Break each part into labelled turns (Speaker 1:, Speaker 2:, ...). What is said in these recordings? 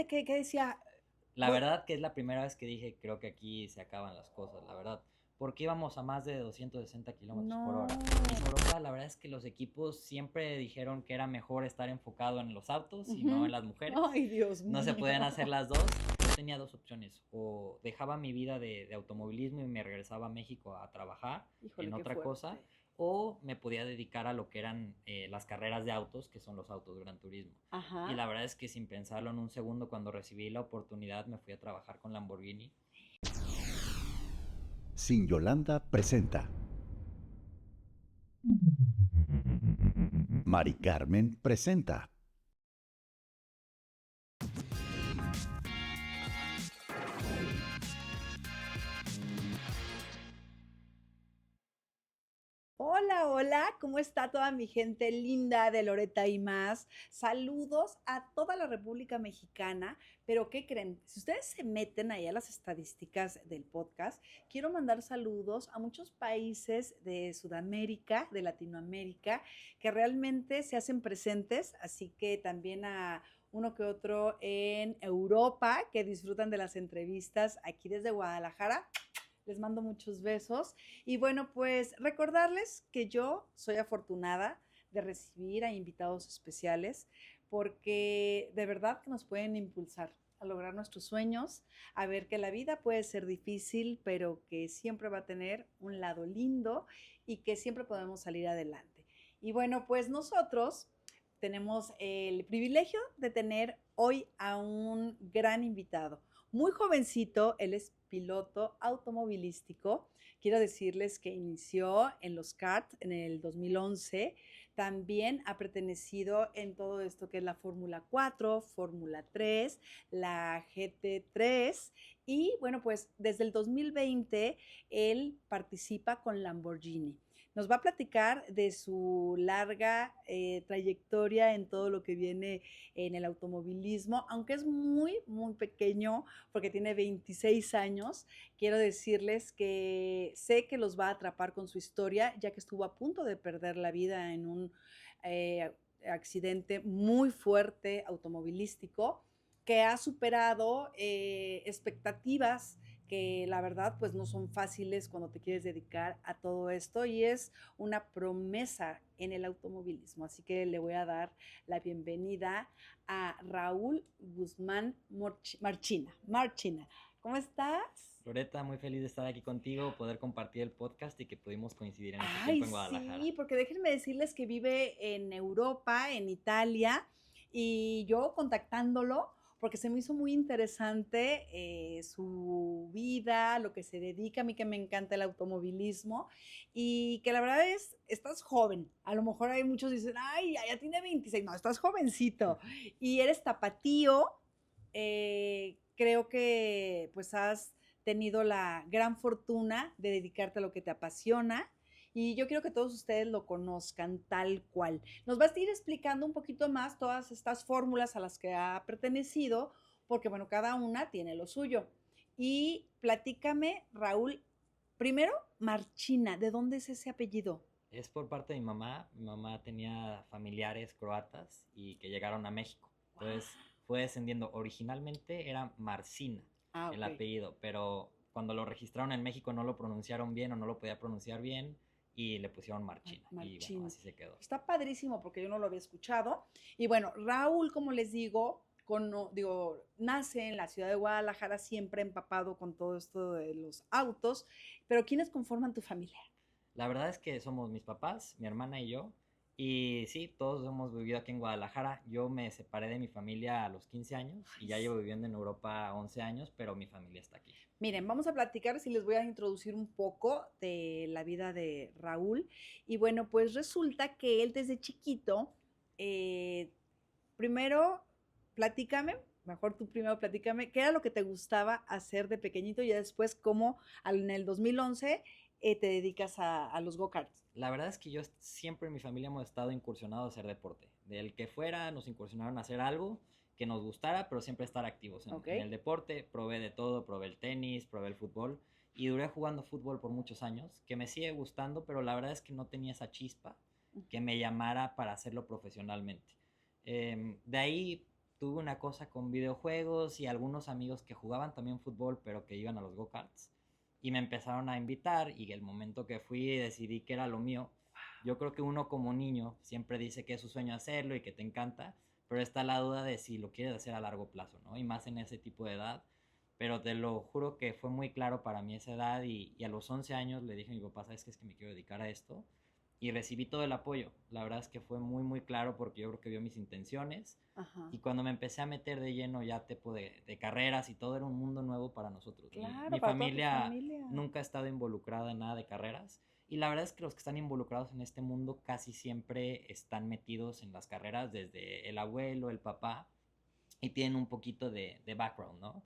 Speaker 1: gente que decía,
Speaker 2: La verdad que es la primera vez que dije, creo que aquí se acaban las cosas, la verdad. Porque íbamos a más de 260 kilómetros por
Speaker 1: no,
Speaker 2: hora. En Europa, la verdad es que los equipos siempre dijeron que era mejor estar enfocado en los autos y no en
Speaker 1: ujú.
Speaker 2: las mujeres.
Speaker 1: Ay, Dios
Speaker 2: No se
Speaker 1: mío.
Speaker 2: podían hacer las dos. Yo tenía dos opciones. O dejaba mi vida de automovilismo y me regresaba a México a trabajar
Speaker 1: Híjole,
Speaker 2: en
Speaker 1: qué
Speaker 2: otra cosa.
Speaker 1: fuerte.
Speaker 2: O me podía dedicar a lo que eran las carreras de autos, que son los autos Gran Turismo. Y
Speaker 1: Ajá.
Speaker 2: la verdad es que sin pensarlo en un segundo, cuando recibí la oportunidad, me fui a trabajar con Lamborghini.
Speaker 3: Sin Yolanda presenta. Mari Carmen presenta.
Speaker 1: Hola, hola, ¿cómo está toda mi gente linda de Loreta y más? Saludos a toda la República Mexicana, pero ¿qué creen? Si ustedes se meten ahí a las estadísticas del podcast, quiero mandar saludos a muchos países de Sudamérica, de Latinoamérica, que realmente se hacen presentes, así que también a uno que otro en Europa que disfrutan de las entrevistas aquí desde Guadalajara. Les mando muchos besos. Y bueno, pues recordarles que yo soy afortunada de recibir a invitados especiales porque de verdad que nos pueden impulsar a lograr nuestros sueños, a ver que la vida puede ser difícil, pero que siempre va a tener un lado lindo y que siempre podemos salir adelante. Y bueno, pues nosotros tenemos el privilegio de tener hoy a un gran invitado. Muy jovencito, él es piloto automovilístico. Quiero decirles que inició en los karts en el 2011. También ha pertenecido en todo esto que es la Fórmula 4, Fórmula 3, la GT3. Y bueno, pues desde el 2020 él participa con Lamborghini. Nos va a platicar de su larga trayectoria en todo lo que viene en el automovilismo, aunque es muy, muy pequeño porque tiene 26 años. Quiero decirles que sé que los va a atrapar con su historia, ya que estuvo a punto de perder la vida en un accidente muy fuerte automovilístico que ha superado expectativas que la verdad pues no son fáciles cuando te quieres dedicar a todo esto y es una promesa en el automovilismo. Así que le voy a dar la bienvenida a Raúl Guzmán Marchina. ¿Cómo estás?
Speaker 2: Loreta, muy feliz de estar aquí contigo, poder compartir el podcast y que pudimos coincidir en ese
Speaker 1: Ay,
Speaker 2: tiempo en Guadalajara.
Speaker 1: sí, porque déjenme decirles que vive en Europa, en Italia, y yo contactándolo, porque se me hizo muy interesante su vida, lo que se dedica, a mí que me encanta el automovilismo, y que la verdad es, estás joven, a lo mejor hay muchos que dicen, ay, ya tiene 26, no, estás jovencito, y eres tapatío, creo que pues has tenido la gran fortuna de dedicarte a lo que te apasiona y yo quiero que todos ustedes lo conozcan tal cual. Nos vas a ir explicando un poquito más todas estas fórmulas a las que ha pertenecido, porque bueno, cada una tiene lo suyo. Y platícame, Raúl, primero, Marchina, ¿de dónde es ese apellido?
Speaker 2: Es por parte de mi mamá. Mi mamá tenía familiares croatas y que llegaron a México. Entonces
Speaker 1: Wow.
Speaker 2: fue descendiendo. Originalmente era Marcina
Speaker 1: Ah,
Speaker 2: el
Speaker 1: ok.
Speaker 2: apellido, pero cuando lo registraron en México no lo pronunciaron bien o no lo podía pronunciar bien y le pusieron Marchina. Y bueno,
Speaker 1: Marchín.
Speaker 2: así se quedó.
Speaker 1: Está padrísimo porque yo no lo había escuchado. Y bueno, Raúl, como les digo, nace en la ciudad de Guadalajara, siempre empapado con todo esto de los autos. Pero ¿quiénes conforman tu familia?
Speaker 2: La verdad es que somos mis papás, mi hermana y yo. Y sí, todos hemos vivido aquí en Guadalajara. Yo me separé de mi familia a los 15 años y
Speaker 1: Ay,
Speaker 2: ya llevo
Speaker 1: sí.
Speaker 2: viviendo en Europa 11 años, pero mi familia está aquí.
Speaker 1: Miren, vamos a platicar y les voy a introducir un poco de la vida de Raúl. Y bueno, pues resulta que él desde chiquito, eh, primero, platícame, mejor tú primero platícame, ¿qué era lo que te gustaba hacer de pequeñito y ya después cómo en el 2011 te dedicas a los go-karts?
Speaker 2: La verdad es que yo siempre en mi familia hemos estado incursionados a hacer deporte. Del que fuera, nos incursionaron a hacer algo que nos gustara, pero siempre estar activos
Speaker 1: ¿Ok?
Speaker 2: en el deporte. Probé de todo, probé el tenis, probé el fútbol y duré jugando fútbol por muchos años, que me sigue gustando, pero la verdad es que no tenía esa chispa que me llamara para hacerlo profesionalmente. De ahí tuve una cosa con videojuegos y algunos amigos que jugaban también fútbol, pero que iban a los go-karts. Y me empezaron a invitar y el momento que fui decidí que era lo mío. Yo creo que uno como niño siempre dice que es su sueño hacerlo y que te encanta, pero está la duda de si lo quieres hacer a largo plazo, ¿no? Y más en ese tipo de edad. Pero te lo juro que fue muy claro para mí esa edad y a los 11 años le dije a mi papá, ¿sabes qué? Es que me quiero dedicar a esto. Y recibí todo el apoyo. La verdad es que fue muy, muy claro porque yo creo que vio mis intenciones.
Speaker 1: Ajá.
Speaker 2: Y cuando me empecé a meter de lleno ya tipo de carreras y todo, era un mundo nuevo para nosotros.
Speaker 1: Claro,
Speaker 2: Mi
Speaker 1: para toda tu
Speaker 2: familia
Speaker 1: familia.
Speaker 2: nunca ha estado involucrada en nada de carreras. Y la verdad es que los que están involucrados en este mundo casi siempre están metidos en las carreras, desde el abuelo, el papá, y tienen un poquito de background, ¿no?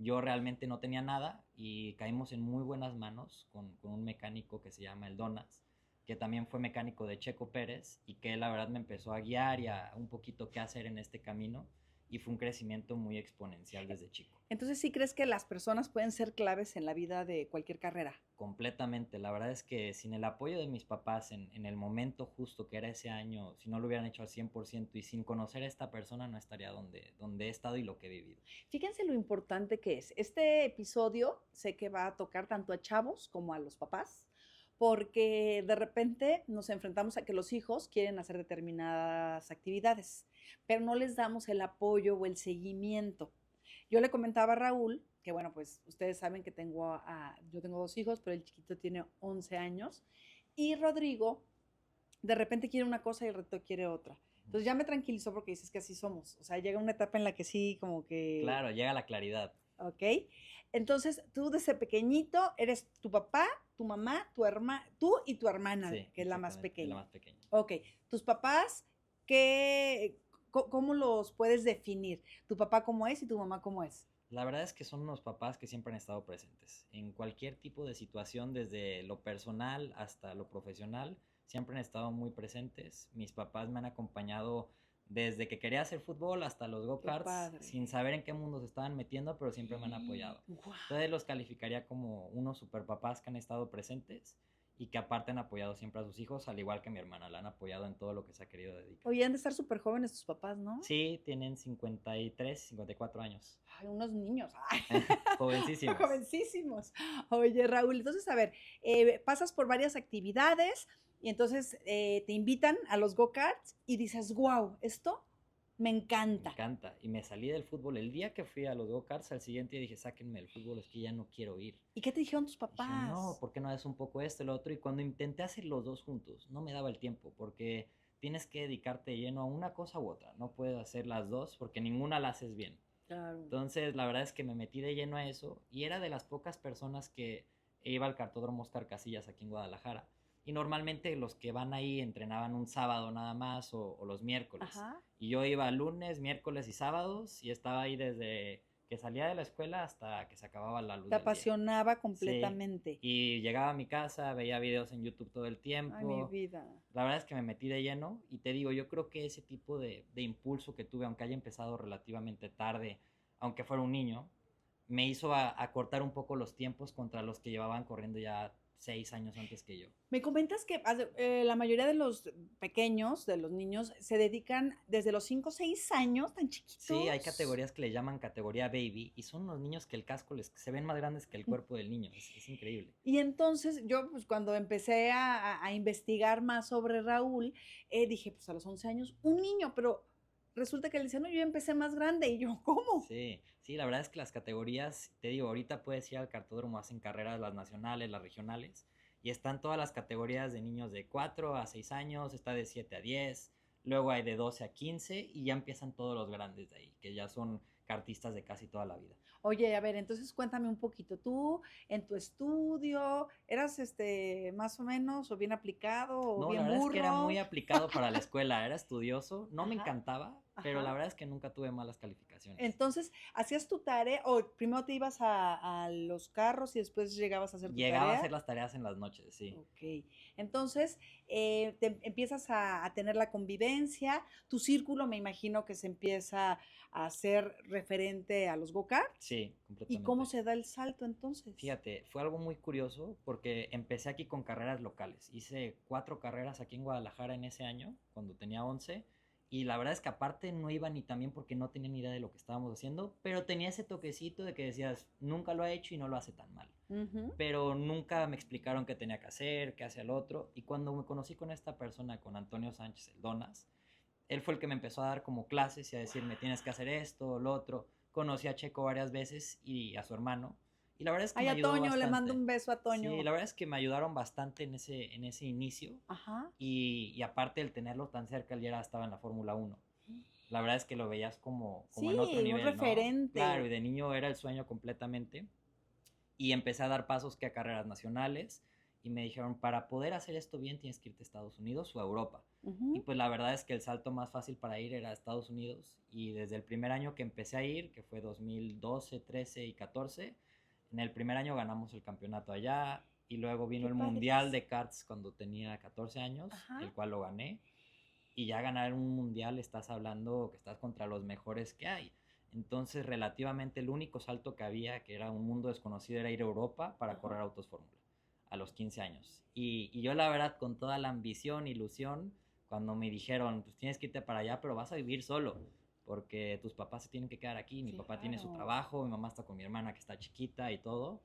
Speaker 2: Yo realmente no tenía nada y caímos en muy buenas manos con un mecánico que se llama El Donas, que también fue mecánico de Checo Pérez y que la verdad me empezó a guiar y a un poquito qué hacer en este camino y fue un crecimiento muy exponencial desde chico.
Speaker 1: Entonces, ¿sí crees que las personas pueden ser claves en la vida de cualquier carrera?
Speaker 2: Completamente, la verdad es que sin el apoyo de mis papás en el momento justo que era ese año, si no lo hubieran hecho al 100% y sin conocer a esta persona no estaría donde he estado y lo que he vivido.
Speaker 1: Fíjense lo importante que es. Este episodio sé que va a tocar tanto a chavos como a los papás, porque de repente nos enfrentamos a que los hijos quieren hacer determinadas actividades, pero no les damos el apoyo o el seguimiento. Yo le comentaba a Raúl que, bueno, pues ustedes saben que yo tengo 2 hijos, pero el chiquito tiene 11 años, y Rodrigo de repente quiere una cosa y el resto quiere otra. Entonces ya me tranquilizó porque dices que así somos. O sea, llega una etapa en la que sí, como que,
Speaker 2: Claro, llega la claridad.
Speaker 1: ¿ok? Entonces tú desde pequeñito eres tu papá, tu mamá, tú y tu hermana,
Speaker 2: Sí,
Speaker 1: que es la más
Speaker 2: exactamente, es la
Speaker 1: pequeña.
Speaker 2: más pequeña.
Speaker 1: Ok, tus papás, ¿cómo los puedes definir? ¿Tu papá cómo es y tu mamá cómo es?
Speaker 2: La verdad es que son unos papás que siempre han estado presentes. En cualquier tipo de situación, desde lo personal hasta lo profesional, siempre han estado muy presentes. Mis papás me han acompañado desde que quería hacer fútbol hasta los
Speaker 1: Qué
Speaker 2: go-karts,
Speaker 1: padre.
Speaker 2: sin saber en qué mundo se estaban metiendo, pero siempre me han apoyado.
Speaker 1: Guau.
Speaker 2: Entonces los calificaría como unos super papás que han estado presentes y que aparte han apoyado siempre a sus hijos, al igual que mi hermana, la han apoyado en todo lo que se ha querido dedicar.
Speaker 1: Oye, han de estar súper jóvenes tus papás, ¿no?
Speaker 2: Sí, tienen 53, 54 años.
Speaker 1: Ay, unos niños. Ay.
Speaker 2: Jovencísimos.
Speaker 1: Jovencísimos. Oye, Raúl, entonces, a ver, pasas por varias actividades y entonces te invitan a los go-karts y dices, wow, esto me
Speaker 2: Me
Speaker 1: encanta.
Speaker 2: encanta. Y me salí del fútbol. El día que fui a los go-karts, al siguiente día dije, sáquenme del fútbol, es que ya no quiero ir.
Speaker 1: ¿Y qué te dijeron tus
Speaker 2: Dije, no,
Speaker 1: papás?
Speaker 2: ¿por qué no haces un poco esto y lo otro? Y cuando intenté hacer los dos juntos, no me daba el tiempo, porque tienes que dedicarte lleno a una cosa u otra. No puedes hacer las dos porque ninguna la haces bien.
Speaker 1: Claro.
Speaker 2: Entonces, la verdad es que me metí de lleno a eso y era de las pocas personas que iba al cartódromo Oscar Casillas aquí en Guadalajara. Y normalmente los que van ahí entrenaban un sábado nada más o los miércoles.
Speaker 1: Ajá.
Speaker 2: Y yo iba lunes, miércoles y sábados y estaba ahí desde que salía de la escuela hasta que se acababa la luz
Speaker 1: Te
Speaker 2: del día.
Speaker 1: apasionaba
Speaker 2: Sí,
Speaker 1: completamente.
Speaker 2: y llegaba a mi casa, veía videos en YouTube todo el
Speaker 1: Ay, mi
Speaker 2: tiempo.
Speaker 1: vida.
Speaker 2: La verdad es que me metí de lleno y te digo, yo creo que ese tipo de impulso que tuve, aunque haya empezado relativamente tarde, aunque fuera un niño, me hizo a cortar un poco los tiempos contra los que llevaban corriendo ya 6 años antes que yo.
Speaker 1: Me comentas que la mayoría de los pequeños, de los niños, se dedican desde los 5 o 6 años, tan chiquitos.
Speaker 2: Sí, hay categorías que le llaman categoría baby y son los niños que el casco se ven más grandes que el cuerpo del niño. Es increíble.
Speaker 1: Y entonces yo, pues cuando empecé a investigar más sobre Raúl, dije, pues a los 11 años, un niño, pero resulta que él dice, no, yo ya empecé más grande. Y yo, ¿cómo?
Speaker 2: Sí, la verdad es que las categorías, te digo, ahorita puedes ir al cartódromo, hacen carreras las nacionales, las regionales, y están todas las categorías de niños de 4 a 6 años, está de 7 a 10, luego hay de 12 a 15 y ya empiezan todos los grandes de ahí, que ya son kartistas de casi toda la vida.
Speaker 1: Oye, a ver, entonces cuéntame un poquito, tú en tu estudio, ¿eras más o menos o bien aplicado o
Speaker 2: No, la
Speaker 1: bien
Speaker 2: verdad es que era
Speaker 1: burro?
Speaker 2: muy aplicado para la escuela, era estudioso, no me
Speaker 1: Ajá,
Speaker 2: encantaba, pero la
Speaker 1: ajá.
Speaker 2: verdad es que nunca tuve malas calificaciones.
Speaker 1: Entonces, ¿hacías tu tarea o primero te ibas a los carros y después llegabas a hacer tu
Speaker 2: Llegaba a
Speaker 1: tarea?
Speaker 2: hacer las tareas en las noches, sí.
Speaker 1: Ok, entonces empiezas a tener la convivencia, tu círculo me imagino que se empieza a hacer referente a los go-karts.
Speaker 2: Sí,
Speaker 1: ¿Y cómo
Speaker 2: completamente.
Speaker 1: se da el salto entonces?
Speaker 2: Fíjate, fue algo muy curioso porque empecé aquí con carreras locales. Hice 4 carreras aquí en Guadalajara en ese año, cuando tenía 11, Y la verdad es que aparte no iba ni tan bien porque no tenía ni idea de lo que estábamos haciendo, pero tenía ese toquecito de que decías, nunca lo ha hecho y no lo hace tan mal.
Speaker 1: Ujú.
Speaker 2: Pero nunca me explicaron qué tenía que hacer, qué hacía el otro. Y cuando me conocí con esta persona, con Antonio Sánchez, el Donas, él fue el que me empezó a dar como clases y a decirme, tienes que hacer esto, lo otro. Conocí a Checo varias veces y a su hermano. Y la verdad es que
Speaker 1: Ay,
Speaker 2: me
Speaker 1: a
Speaker 2: ayudó
Speaker 1: Toño, le mando
Speaker 2: bastante.
Speaker 1: un beso a
Speaker 2: Sí,
Speaker 1: Toño.
Speaker 2: la verdad es que me ayudaron bastante en ese inicio.
Speaker 1: Ajá.
Speaker 2: Y aparte el tenerlo tan cerca, él ya estaba en la Fórmula 1. La verdad es que lo veías como en otro
Speaker 1: Sí, un
Speaker 2: nivel, ¿no? Claro, y
Speaker 1: referente.
Speaker 2: de niño era el sueño completamente. Y empecé a dar pasos que a carreras nacionales. Y me dijeron, para poder hacer esto bien tienes que irte a Estados Unidos o a Europa. Y
Speaker 1: Ujú.
Speaker 2: pues la verdad es que el salto más fácil para ir era a Estados Unidos. Y desde el primer año que empecé a ir, que fue 2012, 13 y 14, en el primer año ganamos el campeonato allá. Y luego vino
Speaker 1: Qué
Speaker 2: el Mundial
Speaker 1: padrísimo.
Speaker 2: de Karts cuando tenía 14 años,
Speaker 1: Ajá.
Speaker 2: el cual lo gané. Y ya ganar un mundial estás hablando que estás contra los mejores que hay. Entonces, relativamente el único salto que había, que era un mundo desconocido, era ir a Europa para
Speaker 1: Ajá.
Speaker 2: correr autos Fórmula a los 15 años. Y yo la verdad, con toda la ambición, ilusión, cuando me dijeron, pues tienes que irte para allá, pero vas a vivir solo, porque tus papás se tienen que quedar aquí, mi papá tiene su
Speaker 1: Claro.
Speaker 2: trabajo, mi mamá está con mi hermana que está chiquita y todo,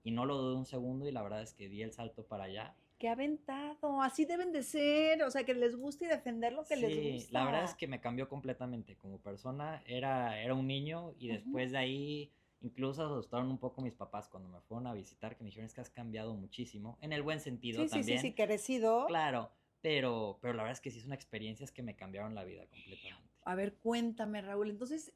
Speaker 2: y no lo dudé un segundo y la verdad es que di el salto para allá.
Speaker 1: Qué aventado. Así deben de ser. O sea, que les guste y defender lo que les
Speaker 2: Sí, la verdad es
Speaker 1: gusta.
Speaker 2: que me cambió completamente como persona. Era un niño y
Speaker 1: Ujú.
Speaker 2: después de ahí incluso asustaron un poco mis papás cuando me fueron a visitar, que me dijeron es que has cambiado muchísimo, en el buen sentido
Speaker 1: Sí, sí, sí, sí,
Speaker 2: también,
Speaker 1: crecido.
Speaker 2: claro, pero la verdad es que sí son experiencias que me cambiaron la vida completamente.
Speaker 1: A ver, cuéntame, Raúl. Entonces,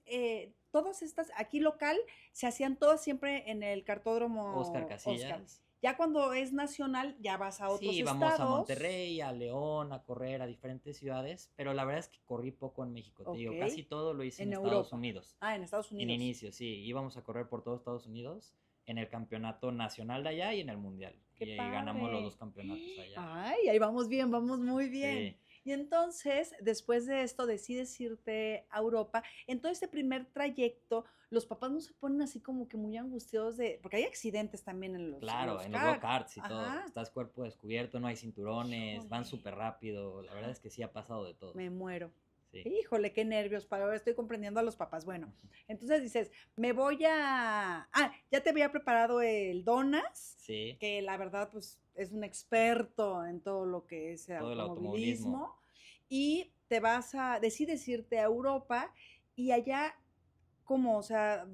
Speaker 1: todas estas, aquí local, se hacían todas siempre en el
Speaker 2: Oscar
Speaker 1: cartódromo Oscar.
Speaker 2: Casillas.
Speaker 1: Ya cuando es nacional, ya vas a otros
Speaker 2: Sí, vamos a
Speaker 1: estados.
Speaker 2: Monterrey, a León, a correr a diferentes ciudades, pero la verdad es que corrí poco en México, te
Speaker 1: Ok.
Speaker 2: digo, casi todo lo hice en
Speaker 1: En
Speaker 2: Estados
Speaker 1: Europa.
Speaker 2: Unidos.
Speaker 1: Ah, en Estados
Speaker 2: En
Speaker 1: Unidos.
Speaker 2: inicio, sí, íbamos a correr por todo Estados Unidos en el campeonato nacional de allá y en el mundial.
Speaker 1: Qué
Speaker 2: Y ganamos los
Speaker 1: padre.
Speaker 2: dos campeonatos allá.
Speaker 1: Ay, ahí vamos bien, vamos muy bien.
Speaker 2: Sí,
Speaker 1: Y entonces, después de esto, decides irte a Europa. En todo este primer trayecto, los papás no se ponen así como que muy angustiados de, porque hay accidentes también en
Speaker 2: claro,
Speaker 1: los
Speaker 2: en los
Speaker 1: karts.
Speaker 2: go-karts y todo.
Speaker 1: Ajá.
Speaker 2: Estás cuerpo descubierto, no hay cinturones, van
Speaker 1: Híjole.
Speaker 2: súper rápido. La verdad
Speaker 1: Ajá.
Speaker 2: es que sí ha pasado de todo.
Speaker 1: Me muero.
Speaker 2: Sí.
Speaker 1: Híjole, qué nervios, para ahora estoy comprendiendo a los papás. Bueno, entonces dices, me voy a... Ah, ya te había preparado el Donas,
Speaker 2: Sí,
Speaker 1: que la verdad, pues, es un experto en todo lo que es el
Speaker 2: todo el automovilismo.
Speaker 1: automovilismo, y decides irte a Europa, y allá, ¿cómo? O sea, ¿a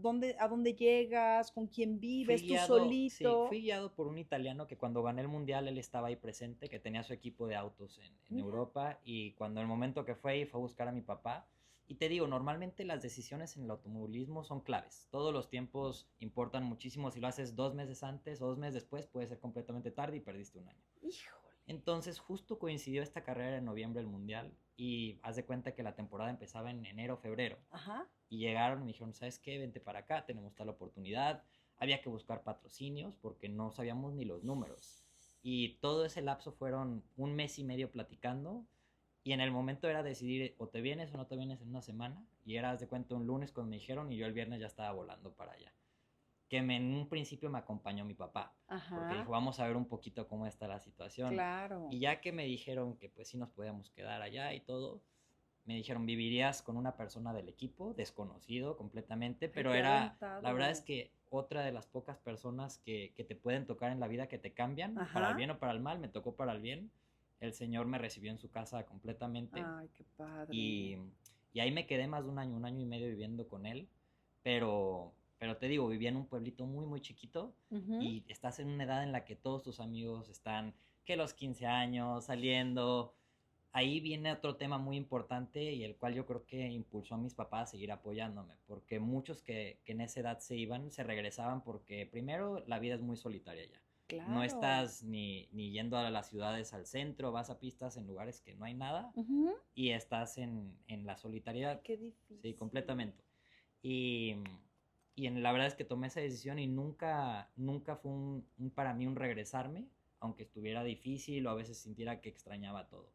Speaker 1: dónde llegas? ¿Con quién
Speaker 2: Fui
Speaker 1: vives? ¿Tú
Speaker 2: guiado, sí,
Speaker 1: solito?
Speaker 2: fui guiado por un italiano que cuando gané el mundial él estaba ahí presente, que tenía su equipo de autos en
Speaker 1: Mira.
Speaker 2: Europa y cuando el momento que fue ahí fue a buscar a mi papá. Y te digo, normalmente las decisiones en el automovilismo son claves. Todos los tiempos importan muchísimo. Si lo haces 2 meses antes o 2 meses después, puede ser completamente tarde y perdiste un año.
Speaker 1: Híjole.
Speaker 2: Entonces, justo coincidió esta carrera en noviembre del mundial y haz de cuenta que la temporada empezaba en enero, febrero.
Speaker 1: Ajá.
Speaker 2: Y llegaron y me dijeron, ¿sabes qué? Vente para acá, tenemos tal oportunidad. Había que buscar patrocinios porque no sabíamos ni los números. Y todo ese lapso fueron un mes y medio platicando. Y en el momento era decidir o te vienes o no te vienes en una semana. Y era, haz de cuenta, un lunes cuando me dijeron y yo el viernes ya estaba volando para allá. En un principio me acompañó mi papá, porque
Speaker 1: Ajá.
Speaker 2: dijo, vamos a ver un poquito cómo está la situación.
Speaker 1: Claro.
Speaker 2: Y ya que me dijeron que pues sí nos podíamos quedar allá y todo, me dijeron, vivirías con una persona del equipo, desconocido completamente,
Speaker 1: Ay,
Speaker 2: pero
Speaker 1: qué
Speaker 2: la verdad es
Speaker 1: aventado.
Speaker 2: que otra de las pocas personas que te pueden tocar en la vida, que te cambian, para el
Speaker 1: Ajá.
Speaker 2: bien o para el mal, me tocó para el bien. El señor me recibió en su casa completamente
Speaker 1: Ay, qué padre.
Speaker 2: y, y ahí me quedé más de un año y medio viviendo con él, pero te digo, vivía en un pueblito muy, muy chiquito
Speaker 1: Ujú.
Speaker 2: y estás en una edad en la que todos tus amigos están, que los 15 años, saliendo. Ahí viene otro tema muy importante y el cual yo creo que impulsó a mis papás a seguir apoyándome, porque muchos que en esa edad se iban, se regresaban porque primero la vida es muy solitaria ya. No
Speaker 1: Claro.
Speaker 2: estás ni yendo a las ciudades al centro, vas a pistas en lugares que no hay nada
Speaker 1: Ujú.
Speaker 2: y estás en la
Speaker 1: Ay,
Speaker 2: solidaridad,
Speaker 1: qué
Speaker 2: sí,
Speaker 1: difícil.
Speaker 2: completamente. Y, la verdad es que tomé esa decisión y nunca fue para mí un regresarme, aunque estuviera difícil o a veces sintiera que extrañaba todo.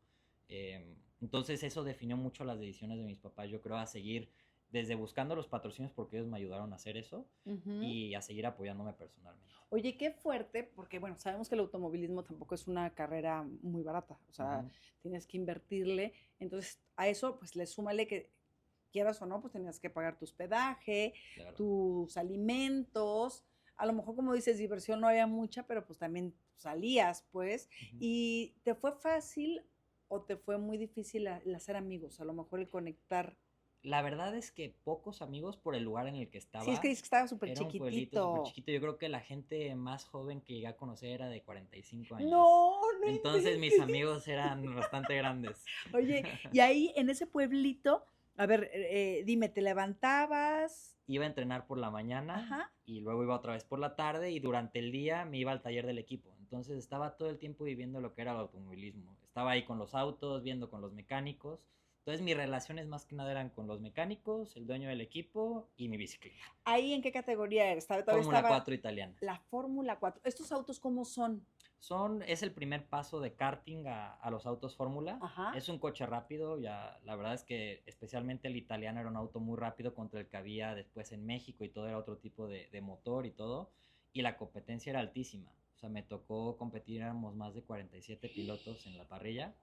Speaker 2: Entonces eso definió mucho las decisiones de mis papás, yo creo, a seguir desde buscando los patrocinios porque ellos me ayudaron a hacer eso
Speaker 1: Ujú.
Speaker 2: y a seguir apoyándome personalmente.
Speaker 1: Oye, qué fuerte, porque bueno, sabemos que el automovilismo tampoco es una carrera muy barata, o sea,
Speaker 2: Ujú,
Speaker 1: tienes que invertirle, entonces a eso pues le súmale que quieras o no, pues tenías que pagar tu hospedaje,
Speaker 2: claro.
Speaker 1: tus alimentos, a lo mejor como dices, diversión no había mucha, pero pues también salías, pues,
Speaker 2: Ujú.
Speaker 1: y ¿te fue fácil o te fue muy difícil el hacer amigos? A lo mejor el conectar.
Speaker 2: La verdad es que pocos amigos por el lugar en el que
Speaker 1: Sí, es que
Speaker 2: estaba.
Speaker 1: dices que estaba súper
Speaker 2: Era un pueblito súper
Speaker 1: chiquitito.
Speaker 2: chiquito. Yo creo que la gente más joven que llegué a conocer era de 45 años.
Speaker 1: No, no
Speaker 2: Entonces mis
Speaker 1: inventes.
Speaker 2: amigos eran bastante grandes.
Speaker 1: Oye, y ahí en ese pueblito, a ver, dime, ¿te levantabas?
Speaker 2: Iba a entrenar por la mañana
Speaker 1: Ajá.
Speaker 2: y luego iba otra vez por la tarde y durante el día me iba al taller del equipo. Entonces estaba todo el tiempo viviendo lo que era el automovilismo. Estaba ahí con los autos, viendo con los mecánicos. Entonces mis relaciones más que nada eran con los mecánicos, el dueño del equipo y mi bicicleta.
Speaker 1: ¿Ahí en qué categoría eres? Todavía
Speaker 2: Fórmula
Speaker 1: estaba
Speaker 2: 4 italiana.
Speaker 1: la Fórmula 4. ¿Estos autos cómo son?
Speaker 2: Es el primer paso de karting a los autos Fórmula.
Speaker 1: Ajá.
Speaker 2: Es un coche rápido, ya la verdad es que especialmente el italiano era un auto muy rápido contra el que había después en México y todo era otro tipo de motor y todo. Y la competencia era altísima. O sea, me tocó competir, éramos más de 47 pilotos en la parrilla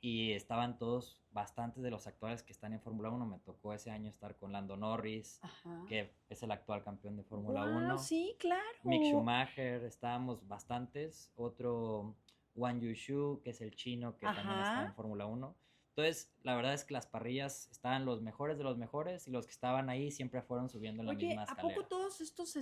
Speaker 2: y estaban todos, bastantes de los actuales que están en Fórmula 1. Me tocó ese año estar con Lando Norris,
Speaker 1: Ajá.
Speaker 2: que es el actual campeón de Fórmula
Speaker 1: Wow,
Speaker 2: 1.
Speaker 1: sí,
Speaker 2: Mick
Speaker 1: claro.
Speaker 2: Schumacher, estábamos bastantes. Otro, Wang Yushu, que es el chino, que también está en
Speaker 1: Ajá.
Speaker 2: Fórmula 1. Entonces, la verdad es que las parrillas estaban los mejores de los mejores y los que estaban ahí siempre fueron subiendo en la
Speaker 1: Oye,
Speaker 2: misma
Speaker 1: ¿a poco
Speaker 2: escalera.
Speaker 1: todos estos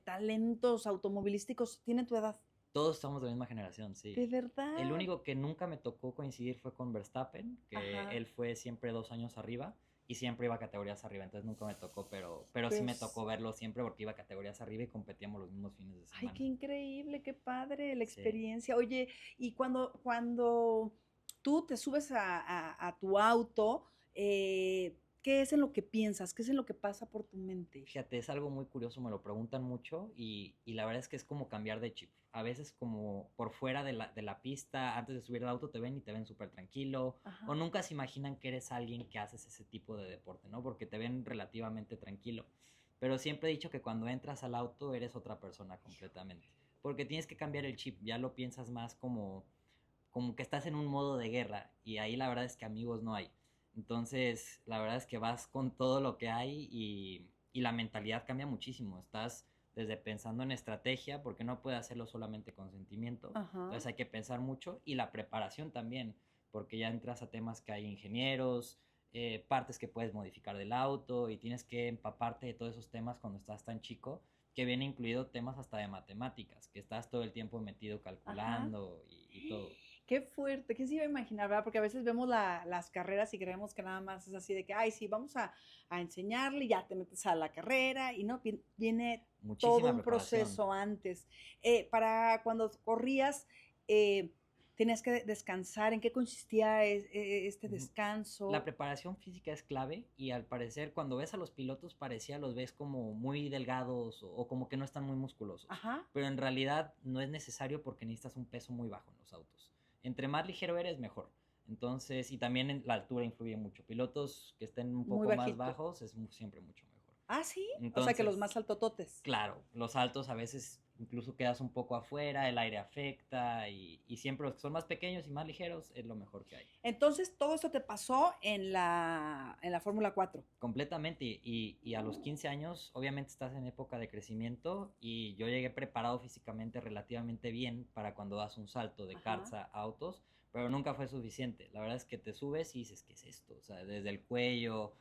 Speaker 1: talentos automovilísticos tienen tu edad?
Speaker 2: Todos somos de la misma generación, sí.
Speaker 1: De
Speaker 2: El
Speaker 1: verdad.
Speaker 2: único que nunca me tocó coincidir fue con Verstappen, que
Speaker 1: Ajá.
Speaker 2: él fue siempre 2 años arriba y siempre iba a categorías arriba, entonces nunca me tocó, pero sí
Speaker 1: Pero,
Speaker 2: me tocó verlo siempre porque iba a categorías arriba y competíamos los mismos fines de
Speaker 1: ay, qué
Speaker 2: semana.
Speaker 1: increíble, qué padre la
Speaker 2: Sí.
Speaker 1: experiencia. Oye, y cuando tú te subes a tu auto, ¿qué es en lo que piensas? ¿Qué es en lo que pasa por tu mente?
Speaker 2: Fíjate, es algo muy curioso, me lo preguntan mucho y la verdad es que es como cambiar de chip. A veces como por fuera de la pista, antes de subir al auto te ven y te ven súper tranquilo o
Speaker 1: Ajá.
Speaker 2: nunca se imaginan que eres alguien que haces ese tipo de deporte, ¿no? Porque te ven relativamente tranquilo. Pero siempre he dicho que cuando entras al auto eres otra persona completamente. Porque tienes que cambiar el chip, ya lo piensas más como que estás en un modo de guerra y ahí la verdad es que amigos no hay. Entonces, la verdad es que vas con todo lo que hay y la mentalidad cambia muchísimo. Estás desde pensando en estrategia, porque no puedes hacerlo solamente con sentimiento.
Speaker 1: Ajá.
Speaker 2: Entonces hay que pensar mucho y la preparación también, porque ya entras a temas que hay ingenieros, partes que puedes modificar del auto y tienes que empaparte de todos esos temas cuando estás tan chico, que viene incluido temas hasta de matemáticas, que estás todo el tiempo metido
Speaker 1: Ajá.
Speaker 2: calculando y todo.
Speaker 1: Qué fuerte, ¿quién se iba a imaginar, verdad? Porque a veces vemos las carreras y creemos que nada más es así de que, ay, sí, vamos a enseñarle, y ya te metes a la carrera y no, viene todo
Speaker 2: Muchísima
Speaker 1: un
Speaker 2: preparación.
Speaker 1: proceso antes. Para cuando corrías, tenías que descansar, ¿en qué consistía este
Speaker 2: Ujú. La
Speaker 1: descanso?
Speaker 2: preparación física es clave y al parecer cuando ves a los pilotos parecía los ves como muy delgados o como que no están muy musculosos,
Speaker 1: Ajá,
Speaker 2: pero en realidad no es necesario porque necesitas un peso muy bajo en los autos. Entre más ligero eres, mejor. Entonces, y también la altura influye mucho. Pilotos que estén un
Speaker 1: muy
Speaker 2: poco más
Speaker 1: bajito.
Speaker 2: bajos es siempre mucho mejor.
Speaker 1: Ah, sí, o sea que los
Speaker 2: Entonces,
Speaker 1: más altototes.
Speaker 2: claro, los altos a veces incluso quedas un poco afuera, el aire afecta y siempre los que son más pequeños y más ligeros es lo mejor que hay.
Speaker 1: Entonces, todo esto te pasó en la Fórmula 4.
Speaker 2: Completamente. Y a los 15 años, obviamente estás en época de crecimiento y yo llegué preparado físicamente relativamente bien para cuando das un salto de
Speaker 1: Ajá.
Speaker 2: karts a autos, pero nunca fue suficiente. La verdad es que te subes y dices, ¿qué es esto? O sea, desde el cuello,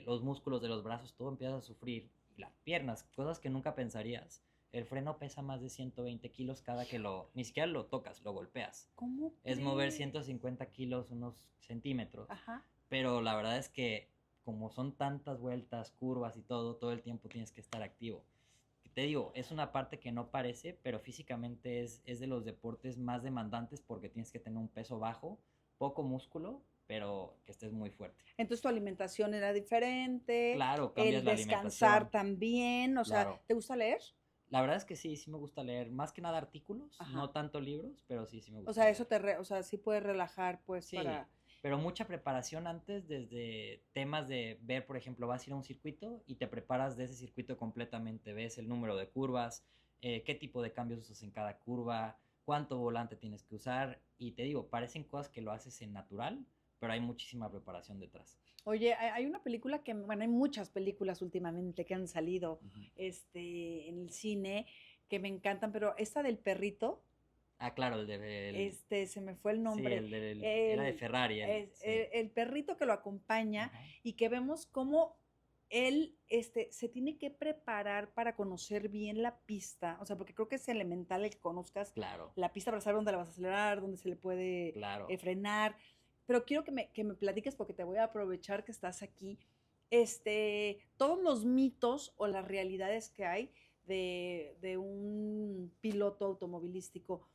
Speaker 2: los músculos de los brazos, todo empieza a sufrir. Y las piernas, cosas que nunca pensarías. El freno pesa más de 120 kilos cada que ni siquiera lo tocas, lo golpeas.
Speaker 1: ¿Cómo
Speaker 2: Es mover
Speaker 1: crees?
Speaker 2: 150 kilos, unos centímetros,
Speaker 1: Ajá.
Speaker 2: pero la verdad es que como son tantas vueltas, curvas y todo el tiempo tienes que estar activo. Te digo, es una parte que no parece, pero físicamente es de los deportes más demandantes porque tienes que tener un peso bajo, poco músculo, pero que estés muy fuerte.
Speaker 1: Entonces tu alimentación era diferente,
Speaker 2: Claro, cambias
Speaker 1: el
Speaker 2: la
Speaker 1: descansar
Speaker 2: alimentación,
Speaker 1: también, o sea,
Speaker 2: claro.
Speaker 1: ¿te gusta leer?
Speaker 2: La verdad es que sí me gusta leer, más que nada artículos,
Speaker 1: Ajá.
Speaker 2: no tanto libros, pero sí me
Speaker 1: O
Speaker 2: gusta
Speaker 1: sea, eso
Speaker 2: leer.
Speaker 1: o sea, sí puedes relajar, pues,
Speaker 2: Sí,
Speaker 1: para...
Speaker 2: pero mucha preparación antes, desde temas de ver, por ejemplo, vas a ir a un circuito y te preparas de ese circuito completamente, ves el número de curvas, qué tipo de cambios usas en cada curva, cuánto volante tienes que usar, y te digo, parecen cosas que lo haces en natural, pero hay muchísima preparación detrás.
Speaker 1: Oye, hay una película que, bueno, hay muchas películas últimamente que han salido
Speaker 2: Ujú.
Speaker 1: en el cine que me encantan, pero esta del perrito,
Speaker 2: Ah, claro,
Speaker 1: se me fue el
Speaker 2: sí,
Speaker 1: nombre.
Speaker 2: era de
Speaker 1: El,
Speaker 2: Ferrari, sí.
Speaker 1: el perrito que lo acompaña
Speaker 2: Ajá.
Speaker 1: y que vemos cómo él se tiene que preparar para conocer bien la pista, o sea, porque creo que es elemental el que conozcas
Speaker 2: Claro,
Speaker 1: la pista para saber dónde la vas a acelerar, dónde se le puede
Speaker 2: claro.
Speaker 1: frenar. Pero quiero que me platiques porque te voy a aprovechar que estás aquí. Todos los mitos o las realidades que hay de un piloto automovilístico.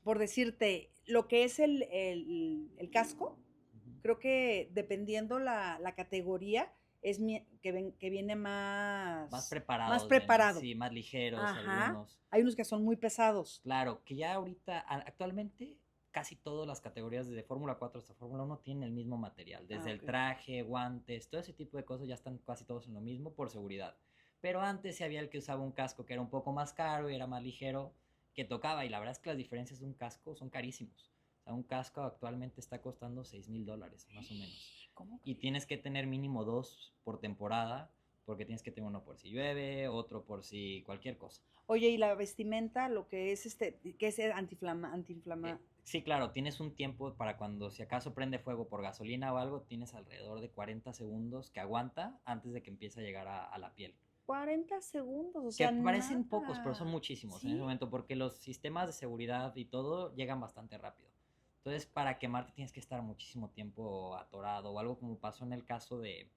Speaker 1: Por decirte, lo que es el casco,
Speaker 2: Ujú.
Speaker 1: creo que dependiendo la categoría, que viene
Speaker 2: Más
Speaker 1: más
Speaker 2: preparados,
Speaker 1: preparado.
Speaker 2: sí, más ligeros
Speaker 1: Ajá.
Speaker 2: algunos.
Speaker 1: Hay unos que son muy pesados.
Speaker 2: Claro, que ya ahorita, actualmente, casi todas las categorías desde Fórmula 4 hasta Fórmula 1 tienen el mismo material.
Speaker 1: Ah,
Speaker 2: Desde el
Speaker 1: ok.
Speaker 2: traje, guantes, todo ese tipo de cosas ya están casi todos en lo mismo por seguridad. Pero antes sí había el que usaba un casco que era un poco más caro y era más ligero, que tocaba. Y la verdad es que las diferencias de un casco son carísimos. O sea, un casco actualmente está costando $6,000, más o menos.
Speaker 1: ¿Cómo
Speaker 2: Y
Speaker 1: crees?
Speaker 2: tienes que tener mínimo dos por temporada, porque tienes que tener uno por si llueve, otro por si cualquier cosa.
Speaker 1: Oye, y la vestimenta, lo que es que es antiinflama.
Speaker 2: Sí, claro, tienes un tiempo para cuando si acaso prende fuego por gasolina o algo, tienes alrededor de 40 segundos que aguanta antes de que empiece a llegar a la piel.
Speaker 1: 40 segundos, o
Speaker 2: Que
Speaker 1: sea,
Speaker 2: parecen pocos, pero son
Speaker 1: nada.
Speaker 2: muchísimos en ese
Speaker 1: ¿Sí?
Speaker 2: momento porque los sistemas de seguridad y todo llegan bastante rápido. Entonces, para quemarte tienes que estar muchísimo tiempo atorado o algo como pasó en el caso de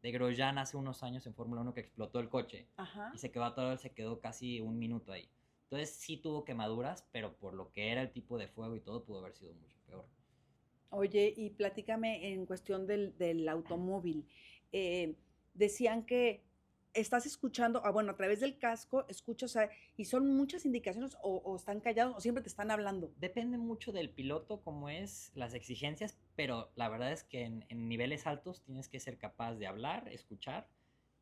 Speaker 2: Grosjean hace unos años en Fórmula 1 que explotó el coche
Speaker 1: Ajá.
Speaker 2: y se quedó atorado, él se quedó casi un minuto ahí. Entonces sí tuvo quemaduras, pero por lo que era el tipo de fuego y todo pudo haber sido mucho peor.
Speaker 1: Oye, y platícame en cuestión del automóvil. Eh, Decían que estás escuchando, bueno, a través del casco escuchas, y son muchas indicaciones o están callados o siempre te están hablando.
Speaker 2: Depende mucho del piloto, cómo es, las exigencias, pero la verdad es que en niveles altos tienes que ser capaz de hablar, escuchar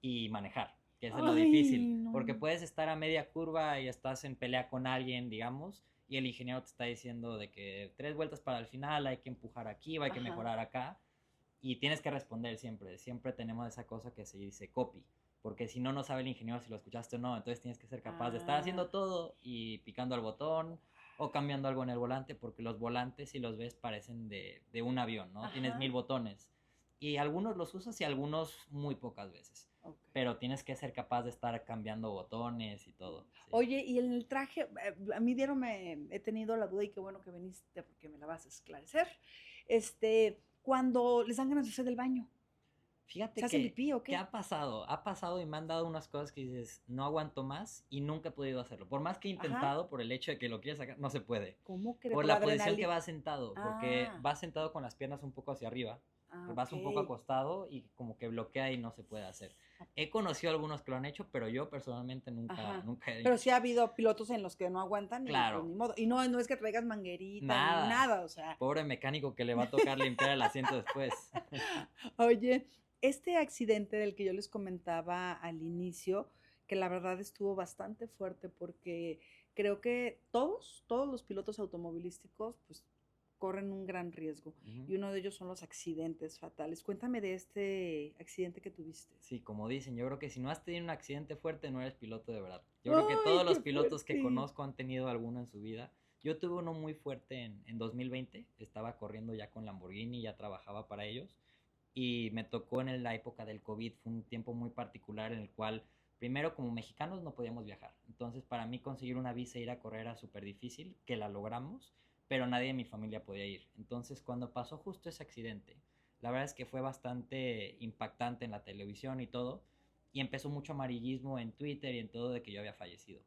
Speaker 2: y manejar, que eso es lo
Speaker 1: Ay,
Speaker 2: difícil,
Speaker 1: no.
Speaker 2: porque puedes estar a media curva y estás en pelea con alguien, digamos, y el ingeniero te está diciendo de que 3 vueltas para el final, hay que empujar aquí o hay que
Speaker 1: Ajá.
Speaker 2: mejorar acá, y tienes que responder siempre, siempre tenemos esa cosa que se dice copy, porque si no, no sabe el ingeniero si lo escuchaste o no, entonces tienes que ser capaz de estar
Speaker 1: Ah,
Speaker 2: haciendo todo y picando al botón o cambiando algo en el volante, porque los volantes, si los ves, parecen de un avión, ¿no? Tienes
Speaker 1: ajá.
Speaker 2: 1000 botones y algunos los usas y algunos muy pocas veces,
Speaker 1: Ok.
Speaker 2: pero tienes que ser capaz de estar cambiando botones y todo. Sí.
Speaker 1: Oye, y en el traje, a mí he tenido la duda y qué bueno que viniste porque me la vas a esclarecer. Cuando les dan ganas de hacer del baño, ¿se
Speaker 2: Fíjate
Speaker 1: hacen
Speaker 2: que,
Speaker 1: pipí o
Speaker 2: ¿qué
Speaker 1: qué?
Speaker 2: ha pasado? Ha pasado y me han dado unas cosas que dices, no aguanto más y nunca he podido hacerlo. Por más que he
Speaker 1: Ajá.
Speaker 2: intentado, por el hecho de que lo quieras sacar, no se puede.
Speaker 1: ¿Cómo crees?
Speaker 2: Por
Speaker 1: Por la
Speaker 2: la posición que
Speaker 1: adrenalina.
Speaker 2: vas sentado, porque
Speaker 1: Ah,
Speaker 2: vas sentado con las piernas un poco hacia arriba,
Speaker 1: ok.
Speaker 2: vas un poco acostado y como que bloquea y no se puede hacer. He conocido algunos que lo han hecho, pero yo personalmente nunca,
Speaker 1: Ajá.
Speaker 2: nunca he...
Speaker 1: Pero sí ha habido pilotos en los que no aguantan y pues
Speaker 2: Claro,
Speaker 1: ni modo. Y no, no es que traigas manguerita ni
Speaker 2: nada.
Speaker 1: nada, o sea.
Speaker 2: Pobre mecánico que le va a tocar limpiar el asiento después.
Speaker 1: Oye, este accidente del que yo les comentaba al inicio, que la verdad estuvo bastante fuerte porque creo que todos los pilotos automovilísticos pues corren un gran riesgo
Speaker 2: Ujú.
Speaker 1: y uno de ellos son los accidentes fatales. Cuéntame de este accidente que tuviste.
Speaker 2: Sí, como dicen, yo creo que si no has tenido un accidente fuerte, no eres piloto de verdad. Yo creo que
Speaker 1: ¡Ay,
Speaker 2: todos los
Speaker 1: qué
Speaker 2: pilotos que
Speaker 1: fuerte!
Speaker 2: conozco han tenido alguno en su vida. Yo tuve uno muy fuerte en 2020, estaba corriendo ya con Lamborghini, ya trabajaba para ellos, y me tocó en la época del COVID, fue un tiempo muy particular en el cual, primero como mexicanos no podíamos viajar, entonces para mí conseguir una visa e ir a correr era súper difícil, que la logramos, pero nadie de mi familia podía ir. Entonces cuando pasó justo ese accidente, la verdad es que fue bastante impactante en la televisión y todo, y empezó mucho amarillismo en Twitter y en todo de que yo había fallecido.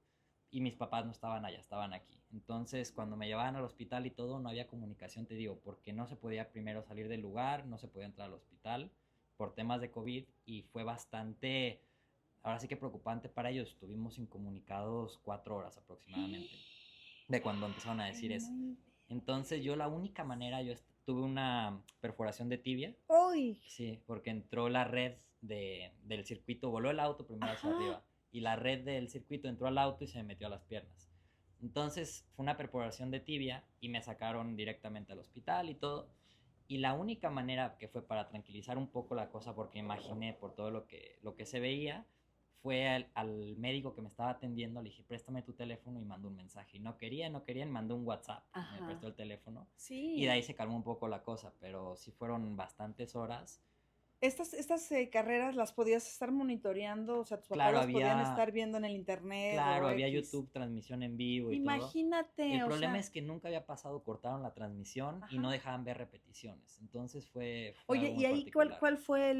Speaker 2: Y mis papás no estaban allá, estaban aquí. Entonces, cuando me llevaban al hospital y todo, no había comunicación, te digo, porque no se podía primero salir del lugar, no se podía entrar al hospital por temas de COVID y fue bastante, ahora sí que preocupante para ellos. Estuvimos incomunicados 4 horas aproximadamente de cuando empezaron a
Speaker 1: Ay,
Speaker 2: decir
Speaker 1: no
Speaker 2: eso.
Speaker 1: inventes.
Speaker 2: Entonces yo la única manera, yo tuve una perforación de tibia.
Speaker 1: ¡Uy!
Speaker 2: Sí, porque entró la red del circuito, voló el auto primero hacia
Speaker 1: Ajá.
Speaker 2: arriba y la red del circuito entró al auto y se me metió a las piernas. Entonces fue una perforación de tibia y me sacaron directamente al hospital y todo. Y la única manera que fue para tranquilizar un poco la cosa, porque imaginé por todo lo que se veía, fue al médico que me estaba atendiendo, le dije, préstame tu teléfono y mandó un mensaje. Y no querían, mandó un WhatsApp, me
Speaker 1: Ajá.
Speaker 2: prestó el teléfono.
Speaker 1: Sí.
Speaker 2: Y de ahí se calmó un poco la cosa, pero sí fueron bastantes horas.
Speaker 1: Estas carreras las podías estar monitoreando, o sea, tus papás
Speaker 2: Claro,
Speaker 1: las podían
Speaker 2: había,
Speaker 1: estar viendo en el internet
Speaker 2: claro,
Speaker 1: o
Speaker 2: había
Speaker 1: X.
Speaker 2: YouTube, transmisión en vivo y todo.
Speaker 1: Imagínate,
Speaker 2: El
Speaker 1: o
Speaker 2: problema
Speaker 1: sea,
Speaker 2: es que nunca había pasado, cortaron la transmisión y no
Speaker 1: ajá.
Speaker 2: dejaban ver repeticiones. Entonces fue
Speaker 1: Oye,
Speaker 2: algo
Speaker 1: ¿y
Speaker 2: muy
Speaker 1: ahí
Speaker 2: particular.
Speaker 1: cuál fue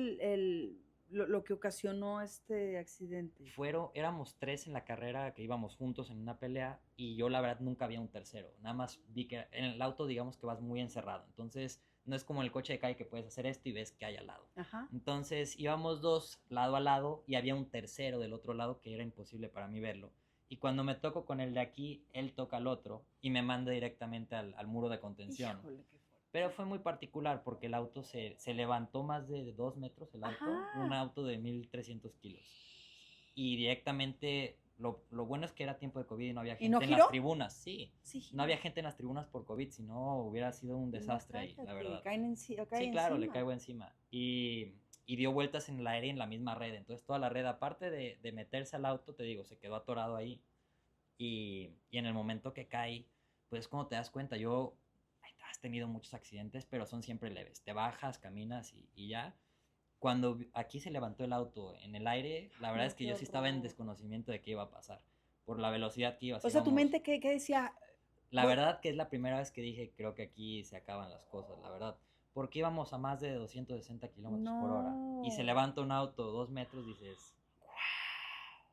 Speaker 1: lo que ocasionó este accidente?
Speaker 2: Éramos 3 en la carrera que íbamos juntos en una pelea y yo la verdad nunca había un tercero. Nada más vi que en el auto digamos que vas muy encerrado. Entonces no es como en el coche de calle que puedes hacer esto y ves que hay al lado.
Speaker 1: Ajá.
Speaker 2: Entonces íbamos 2 lado a lado y había un tercero del otro lado que era imposible para mí verlo. Y cuando me toco con el de aquí, él toca al otro y me manda directamente al muro de contención.
Speaker 1: Híjole, qué fuerte.
Speaker 2: Pero fue muy particular porque el auto se levantó más de 2 metros, el auto, un
Speaker 1: Ajá.
Speaker 2: auto de 1300 kilos. Y directamente, lo bueno es que era tiempo de COVID y no había
Speaker 1: ¿Y no
Speaker 2: gente en las
Speaker 1: giró?
Speaker 2: tribunas, sí.
Speaker 1: Sí,
Speaker 2: No había gente en las tribunas por COVID, si no hubiera sido un desastre ahí, la
Speaker 1: cállate,
Speaker 2: verdad.
Speaker 1: cae
Speaker 2: Sí, claro, le
Speaker 1: encima.
Speaker 2: caigo encima. Y dio vueltas en el aire en la misma red. Entonces toda la red, aparte de meterse al auto, te digo, se quedó atorado ahí. Y en el momento que cae, pues como te das cuenta, has tenido muchos accidentes, pero son siempre leves. Te bajas, caminas y ya. Cuando aquí se levantó el auto en el aire, la verdad es
Speaker 1: No,
Speaker 2: que
Speaker 1: qué
Speaker 2: yo sí estaba en
Speaker 1: horror.
Speaker 2: desconocimiento de qué iba a pasar. Por la velocidad que iba,
Speaker 1: O sea, tu
Speaker 2: íbamos.
Speaker 1: mente, ¿qué decía?
Speaker 2: La verdad que es la primera vez que dije, creo que aquí se acaban las cosas, la verdad. Porque íbamos a más de 260 kilómetros por hora. Y se
Speaker 1: No.
Speaker 2: levanta un auto 2 metros, dices,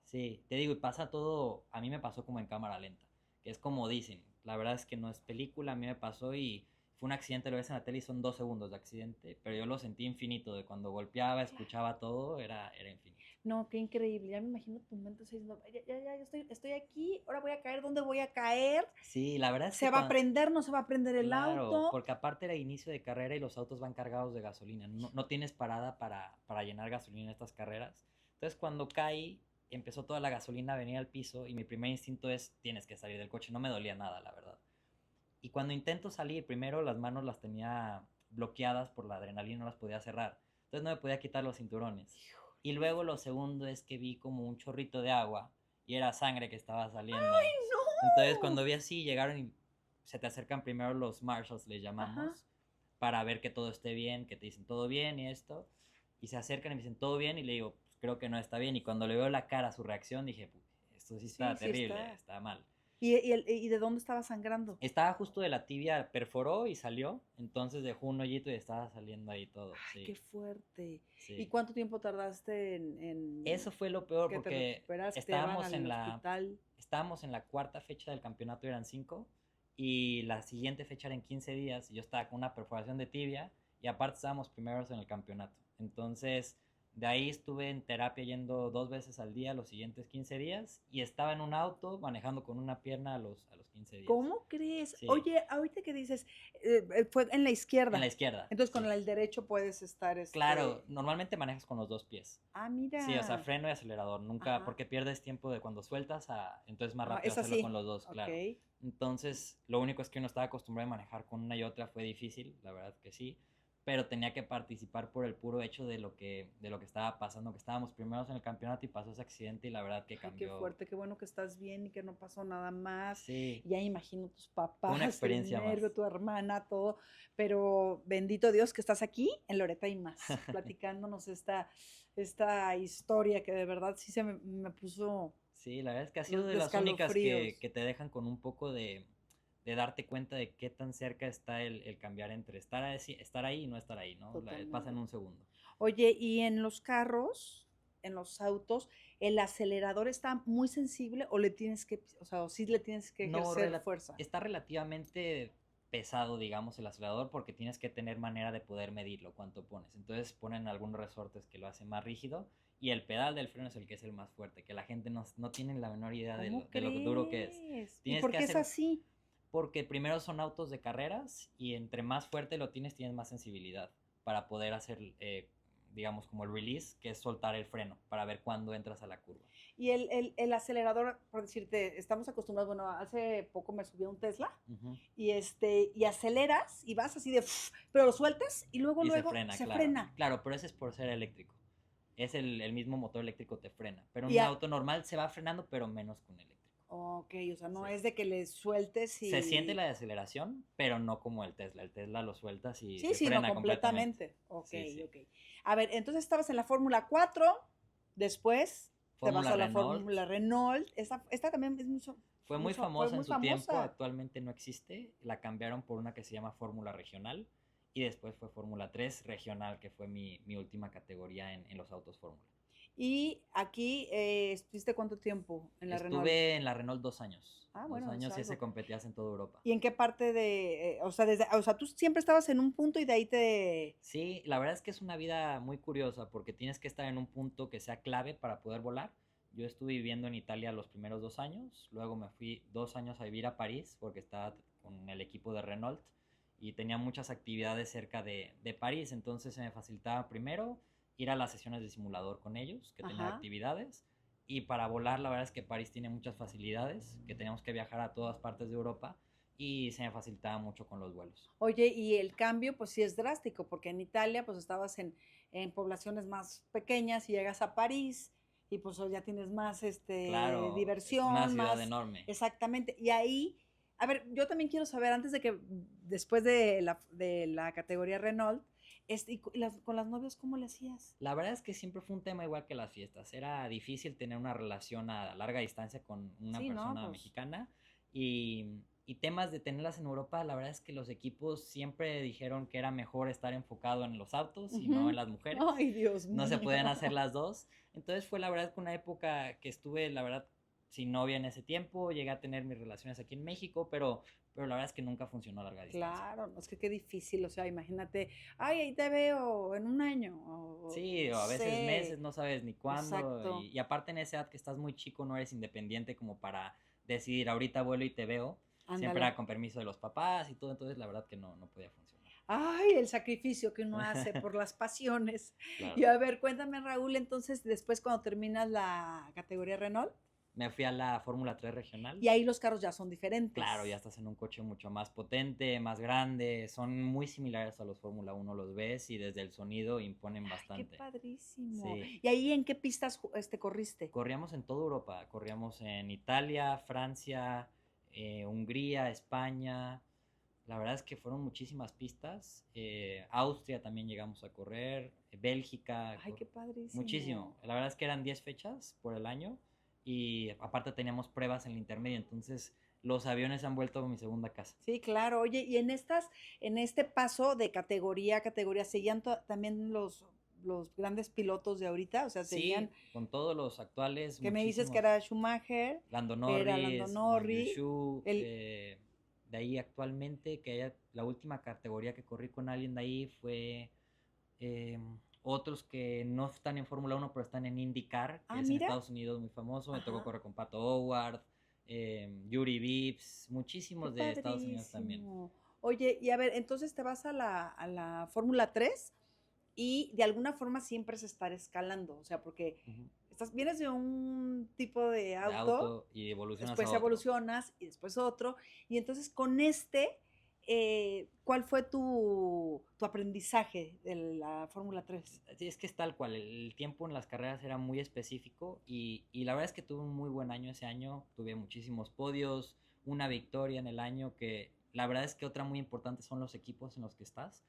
Speaker 2: sí, te digo, y pasa todo, a mí me pasó como en cámara lenta, que es como dicen, la verdad es que no es película, a mí me pasó y fue un accidente, lo ves en la tele y son 2 segundos de accidente, pero yo lo sentí infinito, de cuando golpeaba, escuchaba todo, era infinito.
Speaker 1: No, qué increíble. Ya me imagino tu mente diciendo, ya, yo estoy aquí, ahora voy a caer, ¿dónde voy a caer?
Speaker 2: Sí, la verdad es que
Speaker 1: ¿Se va a prender, no se va a prender el
Speaker 2: claro,
Speaker 1: auto?
Speaker 2: porque aparte era inicio de carrera y los autos van cargados de gasolina, no tienes parada para llenar gasolina en estas carreras. Entonces cuando caí, empezó toda la gasolina a venir al piso y mi primer instinto es, tienes que salir del coche, no me dolía nada, la verdad. Y cuando intento salir, primero las manos las tenía bloqueadas por la adrenalina, no las podía cerrar. Entonces no me podía quitar los cinturones. Y luego lo segundo es que vi como un chorrito de agua y era sangre que estaba saliendo.
Speaker 1: ¡Ay,
Speaker 2: Entonces
Speaker 1: no!
Speaker 2: cuando vi así, llegaron y se te acercan primero los marshals, les
Speaker 1: Ajá.
Speaker 2: llamamos, para ver que todo esté bien, que te dicen todo bien y esto. Y se acercan y me dicen todo bien y le digo, pues creo que no está bien. Y cuando le veo la cara, su reacción, dije, esto sí está
Speaker 1: Sí
Speaker 2: terrible,
Speaker 1: está.
Speaker 2: está mal.
Speaker 1: ¿Y de dónde estaba sangrando?
Speaker 2: Estaba justo de la tibia, perforó y salió, entonces dejó un hoyito y estaba saliendo ahí todo,
Speaker 1: Ay,
Speaker 2: sí,
Speaker 1: qué fuerte. ¿Y
Speaker 2: sí.
Speaker 1: cuánto tiempo tardaste en
Speaker 2: Eso fue lo peor
Speaker 1: que te
Speaker 2: porque
Speaker 1: recuperas, que te llevan al hospital?
Speaker 2: estábamos en la cuarta fecha del campeonato, eran 5, y la siguiente fecha era en 15 días, y yo estaba con una perforación de tibia, y aparte estábamos primeros en el campeonato. Entonces, de ahí estuve en terapia yendo 2 veces al día los siguientes 15 días, y estaba en un auto manejando con una pierna a los 15 días.
Speaker 1: ¿Cómo crees?
Speaker 2: Sí,
Speaker 1: Oye, ahorita que dices, fue en la
Speaker 2: en la
Speaker 1: izquierda.
Speaker 2: izquierda,
Speaker 1: Entonces con
Speaker 2: sí.
Speaker 1: el derecho puedes estar,
Speaker 2: Claro, normalmente manejas con los 2 pies.
Speaker 1: Ah,
Speaker 2: Sí, o sea,
Speaker 1: mira.
Speaker 2: freno y acelerador, nunca,
Speaker 1: Ajá.
Speaker 2: porque pierdes tiempo de cuando sueltas entonces más
Speaker 1: Ajá,
Speaker 2: rápido
Speaker 1: es
Speaker 2: hacerlo con
Speaker 1: así.
Speaker 2: los dos,
Speaker 1: Ok.
Speaker 2: claro. Entonces, lo único es que uno estaba acostumbrado a manejar con una y otra, fue difícil, la verdad que sí, pero tenía que participar por el puro hecho de lo que estaba pasando, que estábamos primeros en el campeonato y pasó ese accidente y la verdad que
Speaker 1: Ay, qué
Speaker 2: cambió.
Speaker 1: fuerte, qué bueno que estás bien y que no pasó nada más.
Speaker 2: Sí,
Speaker 1: Ya imagino tus
Speaker 2: fue una
Speaker 1: papás, el
Speaker 2: experiencia más.
Speaker 1: nervio, tu hermana, todo. Pero bendito Dios que estás aquí en Loreta y más, platicándonos esta historia que de verdad sí me puso
Speaker 2: Sí, la verdad es que ha sido
Speaker 1: de
Speaker 2: de las únicas que,
Speaker 1: escalofríos.
Speaker 2: que te dejan con un poco de darte cuenta de qué tan cerca está el cambiar entre estar ahí y no estar ahí, ¿no? Pasa en
Speaker 1: Totalmente.
Speaker 2: un segundo.
Speaker 1: Oye, ¿y en los carros, en los autos, el acelerador está muy sensible o le tienes que, o sea, o sí le tienes que
Speaker 2: No,
Speaker 1: ejercer fuerza?
Speaker 2: está relativamente pesado, digamos, el acelerador porque tienes que tener manera de poder medirlo, cuánto pones. Entonces ponen algunos resortes que lo hacen más rígido y el pedal del freno es el que es el más fuerte, que la gente no tiene la menor idea de
Speaker 1: ¿Cómo
Speaker 2: lo duro que es.
Speaker 1: crees? ¿Y
Speaker 2: Tienes
Speaker 1: por
Speaker 2: que
Speaker 1: qué es
Speaker 2: hacer
Speaker 1: así?
Speaker 2: Porque primero son autos de carreras y entre más fuerte lo tienes más sensibilidad para poder hacer, digamos, como el release, que es soltar el freno para ver cuándo entras a la curva.
Speaker 1: Y el acelerador, por decirte, estamos acostumbrados, bueno, hace poco me subí a un Tesla y aceleras y vas así de, pero lo sueltas y luego
Speaker 2: se frena,
Speaker 1: se
Speaker 2: claro.
Speaker 1: frena.
Speaker 2: Claro, pero ese es por ser eléctrico. Es el mismo motor eléctrico te frena. Pero
Speaker 1: Y
Speaker 2: un auto normal se va frenando, pero menos con eléctrico.
Speaker 1: Ok, o sea, no
Speaker 2: Sí.
Speaker 1: es de que le sueltes y...
Speaker 2: Se siente la deceleración, pero no como el Tesla. El Tesla lo sueltas y se
Speaker 1: Sí,
Speaker 2: frena
Speaker 1: no,
Speaker 2: completamente.
Speaker 1: Ok,
Speaker 2: Sí.
Speaker 1: ok. A ver, entonces estabas en la Fórmula 4, después te vas a la
Speaker 2: Renault.
Speaker 1: Fórmula Renault. Esta también es mucho...
Speaker 2: Fue muy famosa en su
Speaker 1: famosa.
Speaker 2: tiempo, actualmente no existe. La cambiaron por una que se llama Fórmula Regional y después fue Fórmula 3 Regional, que fue mi última categoría en los autos Fórmula.
Speaker 1: Y aquí, ¿estuviste cuánto tiempo en la Renault?
Speaker 2: Estuve en la Renault 2 años.
Speaker 1: Ah,
Speaker 2: 2
Speaker 1: bueno,
Speaker 2: años y
Speaker 1: algo.
Speaker 2: se competías en toda Europa.
Speaker 1: ¿Y en qué parte de, o sea, tú siempre estabas en un punto y de ahí te...
Speaker 2: Sí, la verdad es que es una vida muy curiosa porque tienes que estar en un punto que sea clave para poder volar. Yo estuve viviendo en Italia los primeros 2 años, luego me fui 2 años a vivir a París porque estaba con el equipo de Renault y tenía muchas actividades cerca de París, entonces se me facilitaba primero ir a las sesiones de simulador con ellos, que tenían actividades, y para volar la verdad es que París tiene muchas facilidades, que teníamos que viajar a todas partes de Europa y se me facilitaba mucho con los vuelos.
Speaker 1: Oye, y el cambio pues sí es drástico, porque en Italia pues estabas en poblaciones más pequeñas y llegas a París y pues ya tienes más
Speaker 2: Claro,
Speaker 1: diversión,
Speaker 2: es una ciudad
Speaker 1: más...
Speaker 2: enorme.
Speaker 1: Exactamente. Y ahí, a ver, yo también quiero saber, antes de que, después de la categoría Renault, con las novias, ¿cómo le hacías?
Speaker 2: La verdad es que siempre fue un tema igual que las fiestas. Era difícil tener una relación a larga distancia con una persona mexicana y temas de tenerlas en Europa, la verdad es que los equipos siempre dijeron que era mejor estar enfocado en los autos y no en las mujeres.
Speaker 1: Ay, Dios mío.
Speaker 2: No se podían hacer las dos. Entonces fue la verdad que una época que estuve, la verdad, sin novia en ese tiempo. Llegué a tener mis relaciones aquí en México, pero la verdad es que nunca funcionó a larga distancia.
Speaker 1: Claro, no, es que qué difícil, o sea, imagínate, ay, ahí te veo en un año.
Speaker 2: Sí, o a veces meses, no sabes ni cuándo.
Speaker 1: Exacto.
Speaker 2: Y aparte en esa edad que estás muy chico, no eres independiente como para decidir, ahorita vuelo y te veo.
Speaker 1: Ándale.
Speaker 2: Siempre era con permiso de los papás y todo, entonces la verdad que no podía funcionar.
Speaker 1: Ay, el sacrificio que uno hace por las pasiones.
Speaker 2: Claro.
Speaker 1: Y a ver, cuéntame, Raúl, entonces, después cuando terminas la categoría Renault.
Speaker 2: Me fui a la Fórmula 3 regional.
Speaker 1: Y ahí los carros ya son diferentes.
Speaker 2: Claro, ya estás en un coche mucho más potente, más grande. Son muy similares a los Fórmula 1, los ves y desde el sonido imponen bastante.
Speaker 1: Qué padrísimo.
Speaker 2: Sí.
Speaker 1: ¿Y ahí en qué pistas corriste?
Speaker 2: Corríamos en toda Europa. Corríamos en Italia, Francia, Hungría, España. La verdad es que fueron muchísimas pistas. Austria también llegamos a correr. Bélgica.
Speaker 1: Ay, qué padrísimo.
Speaker 2: Muchísimo. La verdad es que eran 10 fechas por el año. Y aparte teníamos pruebas en la intermedia, entonces los aviones han vuelto a mi segunda casa.
Speaker 1: Sí, claro. Oye, y en este paso de categoría a categoría, ¿seguían también los grandes pilotos de ahorita? O sea, seguían...
Speaker 2: Sí, con todos los actuales.
Speaker 1: Que me dices que era Schumacher,
Speaker 2: Lando Norris,
Speaker 1: era Lando Norris,
Speaker 2: de ahí actualmente, que la última categoría que corrí con alguien de ahí fue... otros que no están en Fórmula 1, pero están en IndyCar, que es en Estados Unidos muy famoso. Me tocó correr con Pato Howard, Yuri Vips, muchísimos de Estados Unidos también.
Speaker 1: Oye, y a ver, entonces te vas a la Fórmula 3 y de alguna forma siempre es estar escalando, o sea, porque vienes de un tipo de auto
Speaker 2: y evolucionas
Speaker 1: después evolucionas y después otro, y entonces con ¿cuál fue tu aprendizaje de la Fórmula 3?
Speaker 2: Sí, es que es tal cual, el tiempo en las carreras era muy específico y la verdad es que tuve un muy buen año ese año, tuve muchísimos podios, una victoria en el año, que la verdad es que otra muy importante son los equipos en los que estás.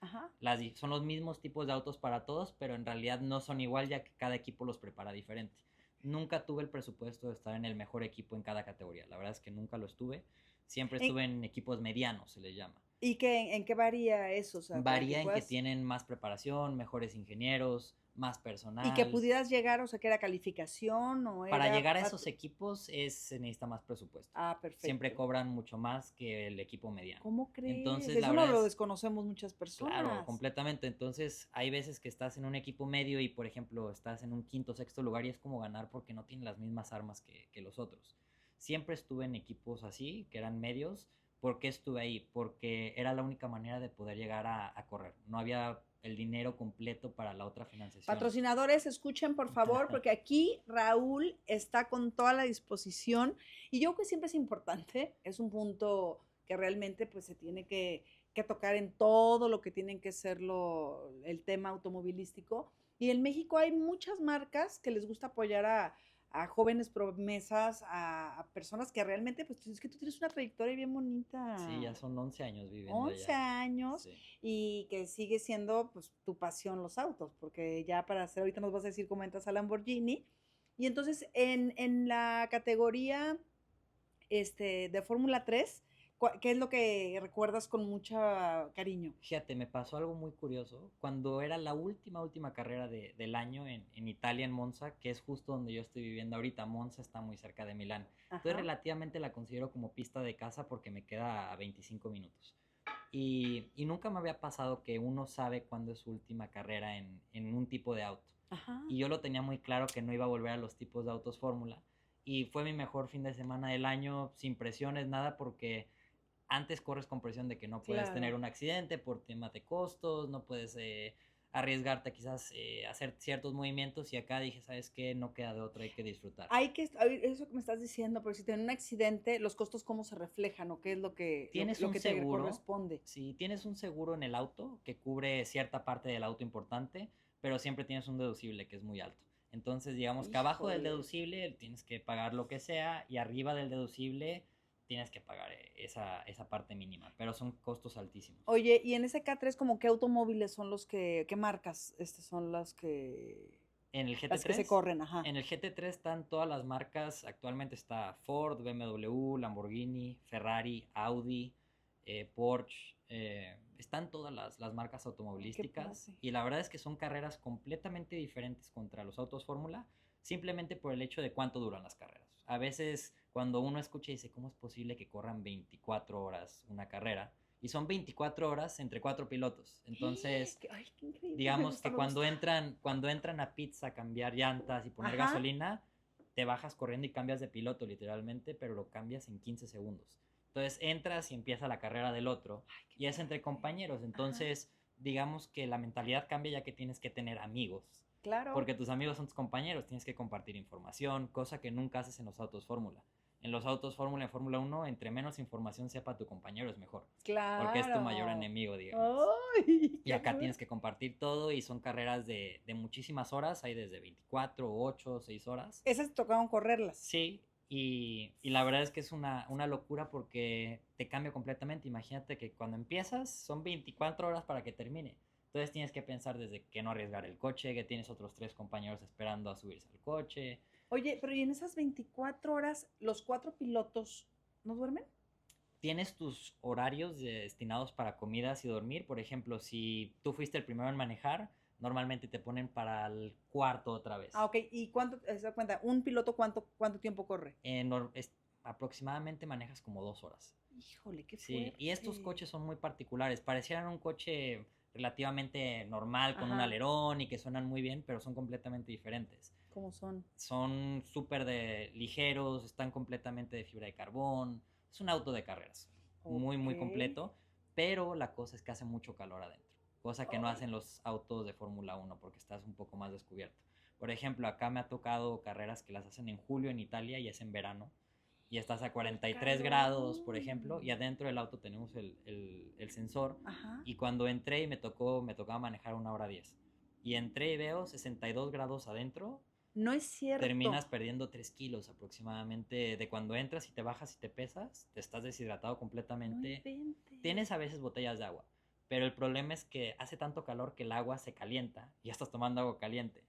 Speaker 2: Son los mismos tipos de autos para todos, pero en realidad no son igual, ya que cada equipo los prepara diferente. Nunca tuve el presupuesto de estar en el mejor equipo en cada categoría, la verdad es que nunca lo estuve. Siempre estuve en equipos medianos, se les llama.
Speaker 1: ¿Y en qué varía eso? O sea,
Speaker 2: varía en que tienen más preparación, mejores ingenieros, más personal.
Speaker 1: ¿Y que pudieras llegar, o sea, que era calificación o
Speaker 2: Para llegar a esos equipos se necesita más presupuesto.
Speaker 1: Ah, perfecto.
Speaker 2: Siempre cobran mucho más que el equipo mediano.
Speaker 1: ¿Cómo crees?
Speaker 2: Entonces,
Speaker 1: eso no lo desconocemos muchas personas.
Speaker 2: Claro, completamente. Entonces, hay veces que estás en un equipo medio y, por ejemplo, estás en un quinto, sexto lugar y es como ganar porque no tienen las mismas armas que los otros. Siempre estuve en equipos así, que eran medios, ¿Por qué estuve ahí? Porque era la única manera de poder llegar a correr. No había el dinero completo para la otra financiación.
Speaker 1: Patrocinadores, escuchen por favor, porque aquí Raúl está con toda la disposición y yo creo que siempre es importante, es un punto que realmente pues se tiene que tocar en todo lo que tienen que ser el tema automovilístico. Y en México hay muchas marcas que les gusta apoyar a jóvenes promesas, a personas que realmente, pues es que tú tienes una trayectoria bien bonita.
Speaker 2: Sí, ya son 11 años viviendo
Speaker 1: 11
Speaker 2: allá.
Speaker 1: años
Speaker 2: Sí.
Speaker 1: y que sigue siendo pues tu pasión los autos, porque ya para hacer, ahorita nos vas a decir cómo entras a Lamborghini. Y entonces en la categoría de Fórmula 3, ¿qué es lo que recuerdas con mucho cariño?
Speaker 2: Fíjate, me pasó algo muy curioso. Cuando era la última carrera del año en Italia, en Monza, que es justo donde yo estoy viviendo ahorita. Monza está muy cerca de Milán. Entonces
Speaker 1: Ajá.
Speaker 2: relativamente la considero como pista de casa porque me queda a 25 minutos. Y nunca me había pasado que uno sabe cuándo es su última carrera en un tipo de auto.
Speaker 1: Ajá.
Speaker 2: Y yo lo tenía muy claro que no iba a volver a los tipos de autos Fórmula. Y fue mi mejor fin de semana del año, sin presiones, nada, porque antes corres con presión de que no puedes
Speaker 1: Claro.
Speaker 2: tener un accidente por temas de costos, no puedes arriesgarte quizás hacer ciertos movimientos, y acá dije, ¿sabes qué? No queda de otra, hay que disfrutar.
Speaker 1: Eso que me estás diciendo, porque si tienes un accidente, los costos cómo se reflejan o qué es lo que,
Speaker 2: Tienes
Speaker 1: lo
Speaker 2: un
Speaker 1: que te
Speaker 2: seguro,
Speaker 1: corresponde.
Speaker 2: sí, tienes un seguro en el auto que cubre cierta parte del auto importante, pero siempre tienes un deducible que es muy alto. Entonces, digamos que abajo del
Speaker 1: Híjole.
Speaker 2: deducible tienes que pagar lo que sea, y arriba del deducible tienes que pagar esa parte mínima, pero son costos altísimos.
Speaker 1: Oye, y en ese K3, ¿como qué automóviles son qué marcas son
Speaker 2: En el
Speaker 1: las que se
Speaker 2: GT3,
Speaker 1: corren? Ajá.
Speaker 2: en el GT3 están todas las marcas. Actualmente está Ford, BMW, Lamborghini, Ferrari, Audi, Porsche. Están todas las marcas
Speaker 1: Qué
Speaker 2: automovilísticas.
Speaker 1: padre.
Speaker 2: Y la verdad es que son carreras completamente diferentes contra los autos Fórmula, simplemente por el hecho de cuánto duran las carreras. A veces cuando uno escucha y dice, ¿cómo es posible que corran 24 horas una carrera? Y son 24 horas entre 4 pilotos. Entonces,
Speaker 1: Ay, qué increíble. Me
Speaker 2: digamos
Speaker 1: gusta,
Speaker 2: que
Speaker 1: me
Speaker 2: cuando
Speaker 1: gusta.
Speaker 2: entran a pits a cambiar llantas y poner
Speaker 1: Ajá.
Speaker 2: gasolina, te bajas corriendo y cambias de piloto literalmente, pero lo cambias en 15 segundos. Entonces entras y empieza la carrera del otro,
Speaker 1: Ay, qué
Speaker 2: y es entre
Speaker 1: padre.
Speaker 2: compañeros.
Speaker 1: Ajá.
Speaker 2: Entonces, digamos que la mentalidad cambia, ya que tienes que tener amigos.
Speaker 1: Claro.
Speaker 2: Porque tus amigos son tus compañeros, tienes que compartir información, cosa que nunca haces en los autos Fórmula. En los autos Fórmula, en Fórmula 1, entre menos información sepa tu compañero es mejor.
Speaker 1: Claro.
Speaker 2: Porque es tu mayor enemigo, digamos.
Speaker 1: Ay,
Speaker 2: Y acá tienes que compartir todo, y son carreras de muchísimas horas, hay desde 24, 8, 6 horas.
Speaker 1: Esas te tocaron correrlas.
Speaker 2: Sí, y la verdad es que es una locura porque te cambia completamente. Imagínate que cuando empiezas son 24 horas para que termine. Entonces tienes que pensar desde que no arriesgar el coche, que tienes otros 3 compañeros esperando a subirse al coche.
Speaker 1: Oye, pero ¿y en esas 24 horas los 4 pilotos no duermen?
Speaker 2: Tienes tus horarios destinados para comidas y dormir. Por ejemplo, si tú fuiste el primero en manejar, normalmente te ponen para el cuarto otra vez.
Speaker 1: Ah, ok. ¿Y se da cuenta? ¿Un piloto cuánto tiempo corre?
Speaker 2: Aproximadamente manejas como 2 horas.
Speaker 1: Híjole, qué
Speaker 2: Sí,
Speaker 1: fuerte.
Speaker 2: y estos coches son muy particulares. Parecieran un coche relativamente normal, con un
Speaker 1: Ajá.
Speaker 2: alerón y que suenan muy bien, pero son completamente diferentes.
Speaker 1: ¿Cómo son?
Speaker 2: Son súper ligeros, están completamente de fibra de carbón. Es un auto de carreras, muy
Speaker 1: Ok.
Speaker 2: completo, pero la cosa es que hace mucho calor adentro, cosa que no
Speaker 1: Ay.
Speaker 2: hacen los autos de Fórmula 1 porque estás un poco más descubierto. Por ejemplo, acá me ha tocado carreras que las hacen en julio en Italia y es en verano, y estás a 43 grados, por ejemplo, y adentro del auto tenemos el sensor.
Speaker 1: Ajá.
Speaker 2: Y cuando entré y me tocaba manejar 1 hora 10, y entré y veo 62 grados adentro,
Speaker 1: No es cierto.
Speaker 2: terminas perdiendo 3 kilos aproximadamente. De cuando entras y te bajas y te pesas, te estás deshidratado
Speaker 1: No
Speaker 2: completamente.
Speaker 1: inventes.
Speaker 2: Tienes a veces botellas de agua, pero el problema es que hace tanto calor que el agua se calienta y ya estás tomando agua caliente.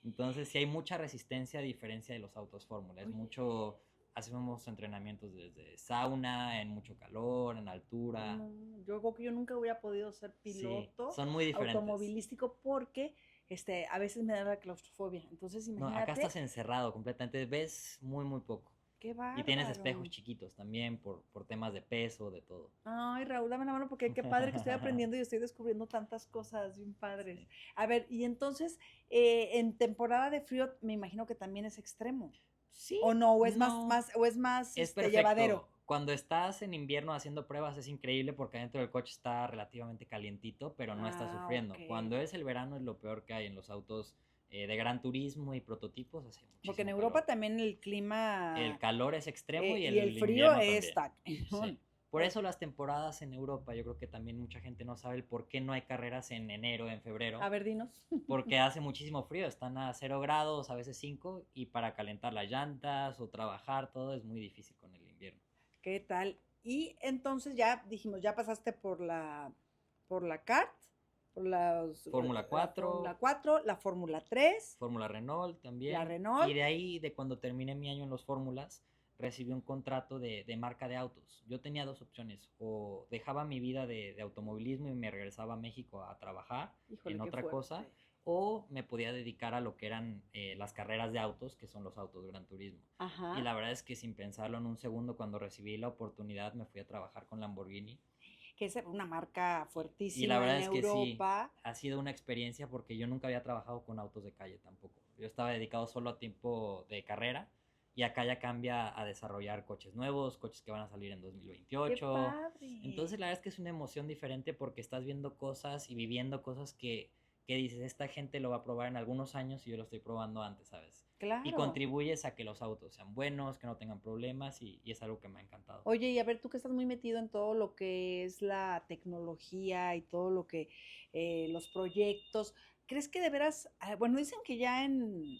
Speaker 2: Entonces sí hay mucha resistencia, a diferencia de los autos Fórmula. Es
Speaker 1: Oye.
Speaker 2: mucho, hacemos entrenamientos desde sauna, en mucho calor, en altura.
Speaker 1: No, yo creo que yo nunca hubiera podido ser
Speaker 2: Sí,
Speaker 1: piloto
Speaker 2: son muy diferentes.
Speaker 1: automovilístico porque a veces me da la claustrofobia. Entonces,
Speaker 2: No, acá
Speaker 1: imagínate,
Speaker 2: estás encerrado completamente, ves muy poco.
Speaker 1: qué
Speaker 2: Y tienes
Speaker 1: bárbaro.
Speaker 2: espejos chiquitos también por temas de peso, de todo.
Speaker 1: Ay, Raúl, dame la mano porque qué padre que estoy aprendiendo y estoy descubriendo tantas cosas bien padres.
Speaker 2: Sí.
Speaker 1: A ver, y entonces, en temporada de frío, me imagino que también es extremo.
Speaker 2: Sí,
Speaker 1: ¿O no? ¿O es
Speaker 2: no,
Speaker 1: más
Speaker 2: es perfecto.
Speaker 1: llevadero?
Speaker 2: Cuando estás en invierno haciendo pruebas es increíble porque adentro del coche está relativamente calientito, pero no estás sufriendo.
Speaker 1: Ok.
Speaker 2: Cuando es el verano es lo peor que hay en los autos de gran turismo y prototipos, hace
Speaker 1: Porque en
Speaker 2: muchísimo
Speaker 1: Europa
Speaker 2: calor.
Speaker 1: también el
Speaker 2: El
Speaker 1: clima
Speaker 2: calor es extremo y
Speaker 1: y el
Speaker 2: el
Speaker 1: frío
Speaker 2: invierno también.
Speaker 1: está
Speaker 2: Sí.
Speaker 1: cañón.
Speaker 2: Por eso las temporadas en Europa, yo creo que también mucha gente no sabe el por qué no hay carreras en enero, en febrero,
Speaker 1: A ver, dinos.
Speaker 2: porque hace muchísimo frío, están a 0 grados, a veces 5, y para calentar las llantas o trabajar, todo es muy difícil con el invierno.
Speaker 1: ¿Qué tal? Y entonces ya dijimos, ya pasaste por la kart, por
Speaker 2: Fórmula
Speaker 1: la Fórmula
Speaker 2: 4,
Speaker 1: 4, la Fórmula 3,
Speaker 2: Fórmula Renault
Speaker 1: la
Speaker 2: también, y
Speaker 1: Renault.
Speaker 2: de ahí, de cuando terminé mi año en los Fórmulas, recibí un contrato de marca de autos. Yo tenía dos opciones: o dejaba mi vida de automovilismo y me regresaba a México a trabajar
Speaker 1: Híjole,
Speaker 2: en
Speaker 1: qué
Speaker 2: otra cosa,
Speaker 1: fuerte.
Speaker 2: o me podía dedicar a lo que eran las carreras de autos, que son los autos Gran Turismo. Y
Speaker 1: Ajá.
Speaker 2: la verdad es que sin pensarlo en un segundo, cuando recibí la oportunidad, me fui a trabajar con Lamborghini.
Speaker 1: Que es una marca
Speaker 2: Y la
Speaker 1: fuertísima
Speaker 2: verdad
Speaker 1: en
Speaker 2: es que sí,
Speaker 1: Europa.
Speaker 2: ha sido una experiencia porque yo nunca había trabajado con autos de calle tampoco. Yo estaba dedicado solo a tiempo de carrera, y acá ya cambia a desarrollar coches nuevos, coches que van a salir en
Speaker 1: ¡Qué
Speaker 2: 2028.
Speaker 1: padre!
Speaker 2: Entonces la verdad es que es una emoción diferente porque estás viendo cosas y viviendo cosas que dices, esta gente lo va a probar en algunos años y yo lo estoy probando antes, ¿sabes? Y
Speaker 1: Claro.
Speaker 2: contribuyes a que los autos sean buenos, que no tengan problemas, y es algo que me ha encantado.
Speaker 1: Oye, y a ver, tú que estás muy metido en todo lo que es la tecnología y todo lo que, los proyectos, ¿crees que de veras, bueno, dicen que ya en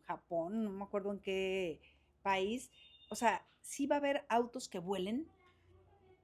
Speaker 1: Japón, no me acuerdo en qué país, o sea, sí va a haber autos que vuelen?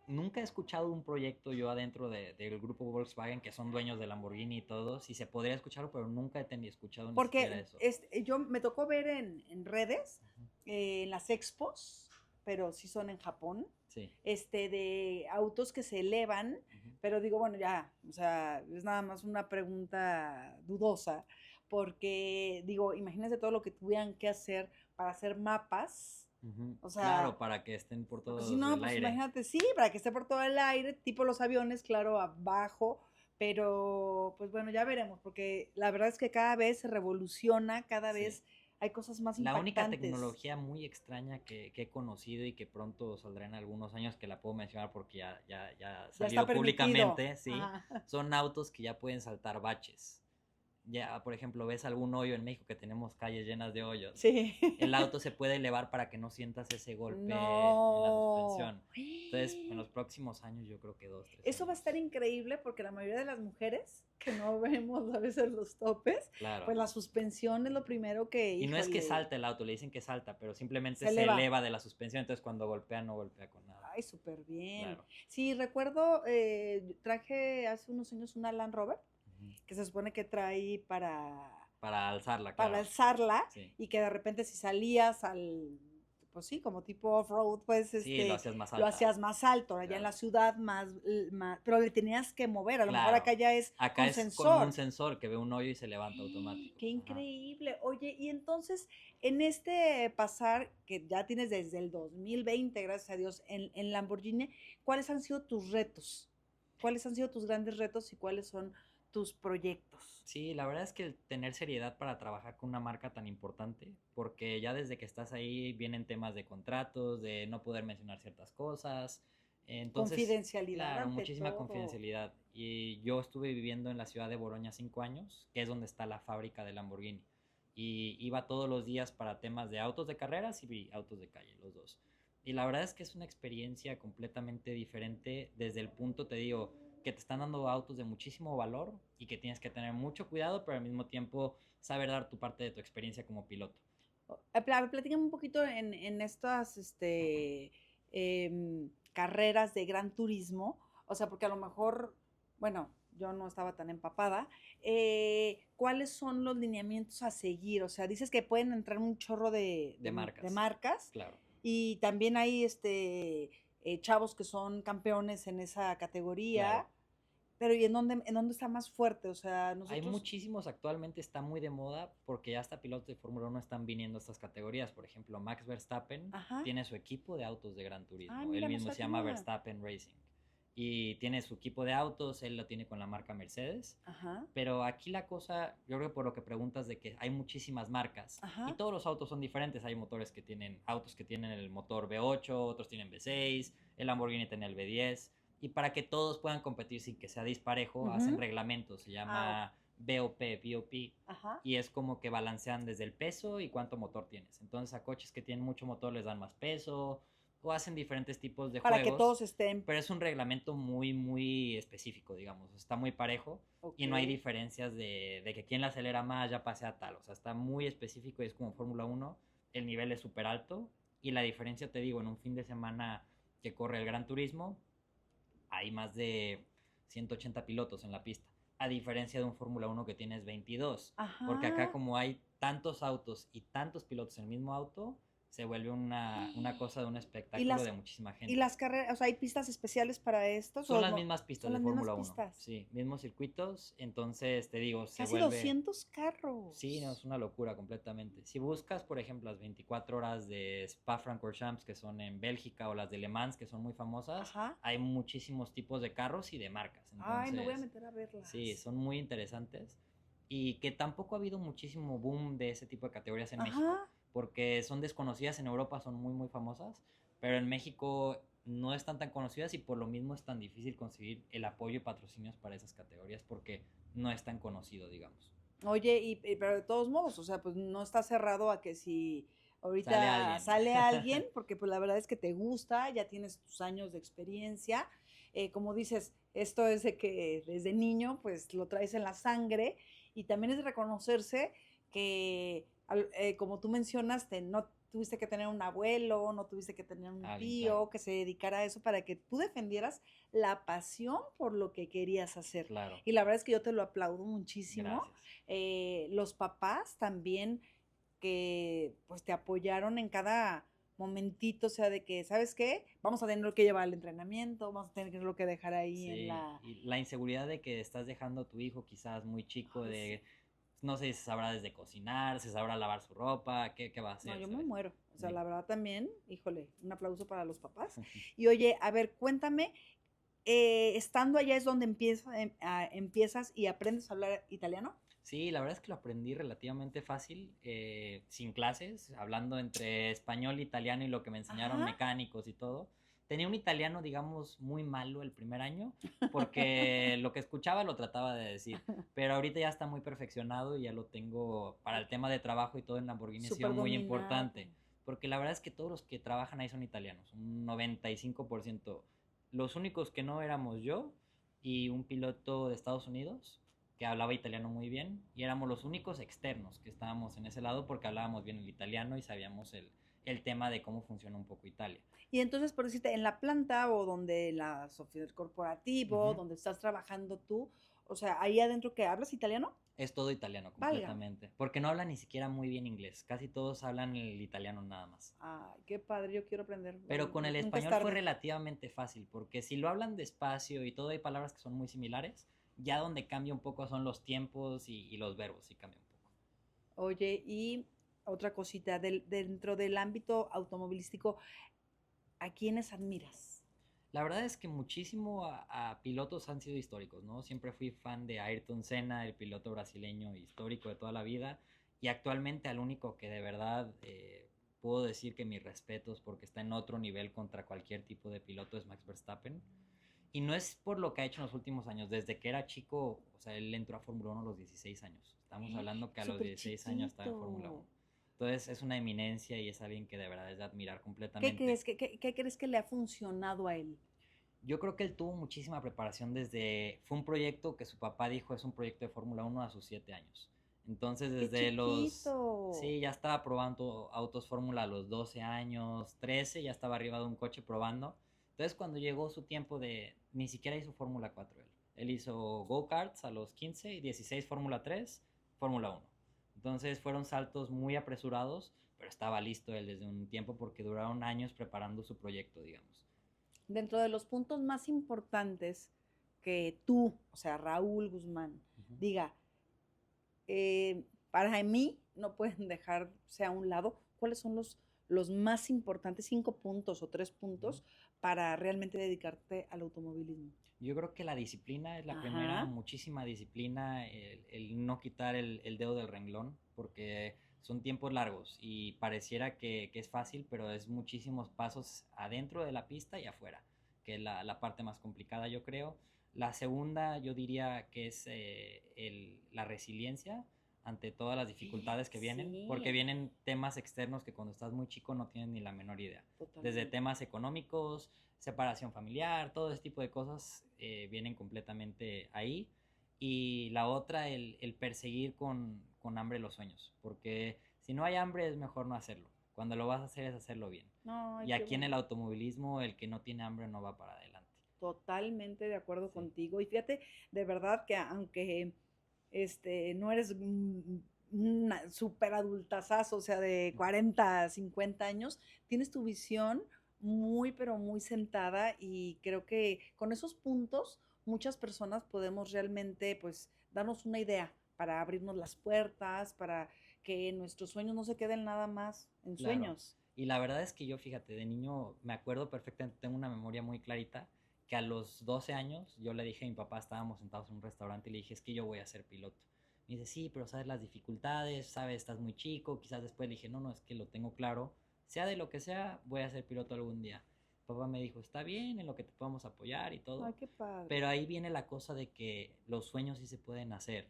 Speaker 2: Nunca he escuchado un proyecto yo adentro del grupo Volkswagen, que son dueños de Lamborghini y todo. Sí se podría escucharlo, pero nunca he escuchado ni siquiera
Speaker 1: Porque
Speaker 2: eso.
Speaker 1: yo me tocó ver en redes,
Speaker 2: Ujú.
Speaker 1: en las expos, pero sí son en Japón,
Speaker 2: Sí.
Speaker 1: de autos que se elevan,
Speaker 2: Ujú.
Speaker 1: pero digo, bueno, ya, o sea, es nada más una pregunta dudosa, porque digo, imagínense todo lo que tuvieran que hacer para hacer mapas,
Speaker 2: Ujú.
Speaker 1: o
Speaker 2: Claro,
Speaker 1: sea,
Speaker 2: para que estén por
Speaker 1: porque si
Speaker 2: todo
Speaker 1: no,
Speaker 2: el
Speaker 1: pues
Speaker 2: aire.
Speaker 1: imagínate, sí, para que esté por todo el aire, tipo los aviones, claro, abajo, pero pues bueno, ya veremos, porque la verdad es que cada vez se revoluciona, cada
Speaker 2: Sí.
Speaker 1: vez hay cosas más
Speaker 2: La única
Speaker 1: impactantes.
Speaker 2: tecnología muy extraña que he conocido y que pronto saldrá en algunos años, que la puedo mencionar porque ya ha
Speaker 1: Ya está
Speaker 2: salido
Speaker 1: permitido.
Speaker 2: públicamente, sí,
Speaker 1: Ajá.
Speaker 2: son autos que ya pueden saltar baches. Ya, por ejemplo, ves algún hoyo en México, que tenemos calles llenas de hoyos.
Speaker 1: Sí.
Speaker 2: El auto se puede elevar para que no sientas ese golpe en la
Speaker 1: No.
Speaker 2: suspensión. Entonces, en los próximos años, yo creo que 2, 3
Speaker 1: Eso va a estar
Speaker 2: años.
Speaker 1: increíble porque la mayoría de las mujeres que no vemos a veces los topes,
Speaker 2: Claro.
Speaker 1: pues la suspensión es lo primero que,
Speaker 2: Y no es que
Speaker 1: híjole,
Speaker 2: salta el auto, le dicen que salta, pero simplemente
Speaker 1: se
Speaker 2: se
Speaker 1: eleva.
Speaker 2: eleva de la suspensión. Entonces, cuando golpea, no golpea con nada.
Speaker 1: Ay, súper bien.
Speaker 2: Claro.
Speaker 1: Sí, recuerdo, traje hace unos años una Land Rover
Speaker 2: Ujú.
Speaker 1: que se supone que trae
Speaker 2: Para alzarla,
Speaker 1: para
Speaker 2: claro.
Speaker 1: alzarla
Speaker 2: Sí.
Speaker 1: y que de repente si salías pues sí, como tipo off-road, pues
Speaker 2: Sí, lo hacías más
Speaker 1: lo
Speaker 2: alta.
Speaker 1: hacías más alto, allá en
Speaker 2: Claro.
Speaker 1: la ciudad pero le tenías que mover, a lo mejor acá
Speaker 2: Claro.
Speaker 1: ya es
Speaker 2: Acá
Speaker 1: con
Speaker 2: es con un
Speaker 1: sensor.
Speaker 2: sensor que ve un hoyo y se levanta automático.
Speaker 1: ¡Qué
Speaker 2: Ajá.
Speaker 1: increíble! Oye, y entonces, en este pasar que ya tienes desde el 2020, gracias a Dios, en Lamborghini, ¿cuáles han sido tus retos? ¿Cuáles han sido tus grandes retos y cuáles son tus proyectos?
Speaker 2: Sí, la verdad es que el tener seriedad para trabajar con una marca tan importante, porque ya desde que estás ahí vienen temas de contratos, de no poder mencionar ciertas cosas. Entonces,
Speaker 1: Confidencialidad
Speaker 2: claro,
Speaker 1: ante
Speaker 2: muchísima
Speaker 1: todo.
Speaker 2: confidencialidad. Y yo estuve viviendo en la ciudad de Bolonia 5 años, que es donde está la fábrica de Lamborghini. Y iba todos los días para temas de autos de carreras y autos de calle, los dos. Y la verdad es que es una experiencia completamente diferente desde el punto, te digo, que te están dando autos de muchísimo valor y que tienes que tener mucho cuidado, pero al mismo tiempo saber dar tu parte de tu experiencia como piloto.
Speaker 1: Platícame un poquito en estas carreras de gran turismo, o sea, porque a lo mejor, bueno, yo no estaba tan empapada, ¿cuáles son los lineamientos a seguir? O sea, dices que pueden entrar un chorro
Speaker 2: De
Speaker 1: de
Speaker 2: marcas,
Speaker 1: marcas
Speaker 2: claro.
Speaker 1: y también hay chavos que son campeones en esa
Speaker 2: Claro.
Speaker 1: categoría, pero ¿y en dónde está más fuerte? O sea,
Speaker 2: Hay
Speaker 1: nosotros,
Speaker 2: muchísimos, actualmente está muy de moda porque ya hasta pilotos de Fórmula 1 están viniendo a estas categorías. Por ejemplo, Max Verstappen
Speaker 1: ajá,
Speaker 2: tiene su equipo de autos de gran
Speaker 1: ah,
Speaker 2: turismo. Él
Speaker 1: mira, no
Speaker 2: mismo se llama
Speaker 1: sabía.
Speaker 2: Verstappen Racing. y tiene su equipo de autos, él lo tiene con la marca Mercedes.
Speaker 1: Ajá,
Speaker 2: Pero aquí la cosa, yo creo que por lo que preguntas de que hay muchísimas marcas y
Speaker 1: ajá.
Speaker 2: todos los autos son diferentes. Hay autos que tienen el motor V8, otros tienen V6, el Lamborghini tiene el V10. Y para que todos puedan competir sin que sea disparejo, hacen
Speaker 1: Ujú.
Speaker 2: reglamentos, se
Speaker 1: Ah,
Speaker 2: llama BOP,
Speaker 1: ajá.
Speaker 2: y es como que balancean desde el peso y cuánto motor tienes. Entonces a coches que tienen mucho motor les dan más peso o hacen diferentes tipos de
Speaker 1: Para que
Speaker 2: juegos,
Speaker 1: todos estén.
Speaker 2: pero es un reglamento muy, muy específico, digamos. Está muy parejo
Speaker 1: Ok.
Speaker 2: y no hay diferencias de que quien la acelera más ya pase a tal. O sea, está muy específico y es como Fórmula 1. El nivel es súper alto y la diferencia, te digo, en un fin de semana que corre el Gran Turismo, hay más de 180 pilotos en la pista. A diferencia de un Fórmula 1 que tienes 22. Porque acá
Speaker 1: Ajá.
Speaker 2: como hay tantos autos y tantos pilotos en el mismo auto, se vuelve una cosa de un
Speaker 1: Y
Speaker 2: espectáculo
Speaker 1: las,
Speaker 2: de muchísima
Speaker 1: y
Speaker 2: gente.
Speaker 1: las carreras, o sea, ¿hay pistas especiales para estos
Speaker 2: Son
Speaker 1: o
Speaker 2: las
Speaker 1: no?
Speaker 2: mismas pistas
Speaker 1: Son
Speaker 2: de
Speaker 1: las mismas
Speaker 2: Fórmula 1,
Speaker 1: pistas.
Speaker 2: sí, mismos circuitos, entonces te digo, se
Speaker 1: Casi
Speaker 2: vuelve,
Speaker 1: 200
Speaker 2: sí, no,
Speaker 1: carros.
Speaker 2: es una locura completamente. Si buscas, por ejemplo, las 24 horas de Spa-Francorchamps que son en Bélgica o las de Le Mans que son muy famosas,
Speaker 1: Ajá.
Speaker 2: hay muchísimos tipos de carros y de marcas,
Speaker 1: Ay, me voy a
Speaker 2: entonces,
Speaker 1: meter a
Speaker 2: sí,
Speaker 1: verlas.
Speaker 2: son muy interesantes y que tampoco ha habido muchísimo boom de ese tipo de categorías en México,
Speaker 1: Ajá.
Speaker 2: porque son desconocidas en Europa, son muy, muy famosas, pero en México no están tan conocidas y por lo mismo es tan difícil conseguir el apoyo y patrocinios para esas categorías porque no es tan conocido, digamos.
Speaker 1: Oye, pero de todos modos, o sea, pues no está cerrado a que si
Speaker 2: Sale
Speaker 1: ahorita
Speaker 2: alguien.
Speaker 1: sale alguien, porque pues la verdad es que te gusta, ya tienes tus años de experiencia, como dices, esto es de que desde niño pues lo traes en la sangre y también es de reconocerse que, como tú mencionaste, no tuviste que tener un abuelo, no tuviste que tener un
Speaker 2: Alguien, claro,
Speaker 1: tío que se dedicara a eso para que tú defendieras la pasión por lo que querías hacer.
Speaker 2: claro.
Speaker 1: Y la verdad es que yo te lo aplaudo muchísimo.
Speaker 2: Gracias.
Speaker 1: Los papás también que pues te apoyaron en cada momentito, o sea, de que, ¿sabes qué? Vamos a tener que llevar al entrenamiento, vamos a tener que dejar ahí en
Speaker 2: Sí,
Speaker 1: la...
Speaker 2: y la inseguridad de que estás dejando a tu hijo quizás muy chico,
Speaker 1: Ay, sí.
Speaker 2: de no sé si se sabrá desde cocinar, se sabrá lavar su ropa, qué va a
Speaker 1: No,
Speaker 2: hacer,
Speaker 1: yo me
Speaker 2: ¿sabes?
Speaker 1: muero. O sea,
Speaker 2: Sí.
Speaker 1: la verdad también, híjole, un aplauso para los papás. Y oye, a ver, cuéntame, estando allá es donde empiezas y aprendes a hablar italiano.
Speaker 2: Sí, la verdad es que lo aprendí relativamente fácil, sin clases, hablando entre español, italiano y lo que me enseñaron
Speaker 1: Ajá.
Speaker 2: mecánicos y todo. Tenía un italiano, digamos, muy malo el primer año, porque lo que escuchaba lo trataba de decir, pero ahorita ya está muy perfeccionado y ya lo tengo para el tema de trabajo y todo en Lamborghini ha sido
Speaker 1: Súper
Speaker 2: muy
Speaker 1: dominado.
Speaker 2: importante, porque la verdad es que todos los que trabajan ahí son italianos, un 95%. Los únicos que no éramos yo y un piloto de Estados Unidos que hablaba italiano muy bien y éramos los únicos externos que estábamos en ese lado porque hablábamos bien el italiano y sabíamos el tema de cómo funciona un poco Italia.
Speaker 1: Y entonces, por decirte, en la planta o donde la software corporativo,
Speaker 2: Ujú.
Speaker 1: donde estás trabajando tú, o sea, ahí adentro que hablas italiano,
Speaker 2: Es todo italiano
Speaker 1: válgame.
Speaker 2: completamente, porque no hablan ni siquiera muy bien inglés, casi todos hablan el italiano nada más.
Speaker 1: Ay, qué padre, yo quiero aprender. Bueno,
Speaker 2: Pero con el
Speaker 1: nunca es
Speaker 2: español fue
Speaker 1: tarde.
Speaker 2: relativamente fácil, porque si lo hablan despacio y todo hay palabras que son muy similares, ya donde cambia un poco son los tiempos y los verbos, sí cambia un poco.
Speaker 1: Oye, y otra cosita, dentro del ámbito automovilístico, ¿a quiénes admiras?
Speaker 2: La verdad es que muchísimo a pilotos han sido históricos, ¿no? Siempre fui fan de Ayrton Senna, el piloto brasileño histórico de toda la vida, y actualmente al único que de verdad puedo decir que mis respetos porque está en otro nivel contra cualquier tipo de piloto es Max Verstappen. Y no es por lo que ha hecho en los últimos años, desde que era chico, o sea, él entró a Fórmula 1 a los 16 años. Estamos hablando que a los
Speaker 1: Súper
Speaker 2: 16 años estaba en Fórmula
Speaker 1: chiquito.
Speaker 2: 1. Entonces es una eminencia y es alguien que de verdad es de admirar
Speaker 1: ¿Qué
Speaker 2: completamente.
Speaker 1: crees? ¿Qué crees que le ha funcionado a él?
Speaker 2: Yo creo que él tuvo muchísima preparación desde... Fue un proyecto que su papá dijo es un proyecto de Fórmula 1 a sus 7 años. Entonces
Speaker 1: ¡Qué
Speaker 2: desde los...
Speaker 1: chiquito!
Speaker 2: Sí, ya estaba probando autos Fórmula a los 12 años, 13, ya estaba arriba de un coche probando. Entonces cuando llegó su tiempo de... Ni siquiera hizo Fórmula 4 él. Él hizo go-karts a los 15 y 16 Fórmula 3, Fórmula 1. Entonces fueron saltos muy apresurados, pero estaba listo él desde un tiempo porque duraron años preparando su proyecto, digamos.
Speaker 1: Dentro de los puntos más importantes que tú, o sea, Raúl Guzmán,
Speaker 2: Ujú.
Speaker 1: diga, para mí no pueden dejarse a un lado, ¿cuáles son los los más importantes 5 puntos o 3 puntos para realmente dedicarte al automovilismo?
Speaker 2: Yo creo que la disciplina es la primera,
Speaker 1: Ajá.
Speaker 2: muchísima disciplina, el no quitar el dedo del renglón, porque son tiempos largos y pareciera que es fácil, pero es muchísimos pasos adentro de la pista y afuera, que es la parte más complicada, yo creo. La segunda, yo diría que es la resiliencia ante todas las dificultades que vienen, porque
Speaker 1: Sí,
Speaker 2: vienen temas externos que cuando estás muy chico no tienes ni la menor idea. Desde
Speaker 1: totalmente.
Speaker 2: temas económicos, separación familiar, todo ese tipo de cosas vienen completamente ahí. Y la otra, el perseguir con hambre los sueños, porque si no hay hambre es mejor no hacerlo. Cuando lo vas a hacer es hacerlo bien.
Speaker 1: Ay,
Speaker 2: Y
Speaker 1: qué
Speaker 2: aquí en el
Speaker 1: bonito.
Speaker 2: automovilismo, el que no tiene hambre no va para adelante.
Speaker 1: Totalmente de acuerdo
Speaker 2: Sí,
Speaker 1: contigo. Y fíjate, de verdad que aunque no eres una súper adultazazo, o sea, de 40, 50 años, tienes tu visión muy, pero muy sentada y creo que con esos puntos muchas personas podemos realmente, pues, darnos una idea para abrirnos las puertas, para que nuestros sueños no se queden nada más en
Speaker 2: claro.
Speaker 1: sueños.
Speaker 2: Y la verdad es que yo, fíjate, de niño me acuerdo perfectamente, tengo una memoria muy clarita, que a los 12 años yo le dije a mi papá, estábamos sentados en un restaurante y le dije, es que yo voy a ser piloto. Me dice, sí, pero sabes las dificultades, sabes, estás muy chico, quizás después le dije, no, no, es que lo tengo claro, sea de lo que sea, voy a ser piloto algún día. Papá me dijo, está bien, en lo que te podamos apoyar y
Speaker 1: Ay,
Speaker 2: todo,
Speaker 1: qué padre.
Speaker 2: pero ahí viene la cosa de que los sueños sí se pueden hacer.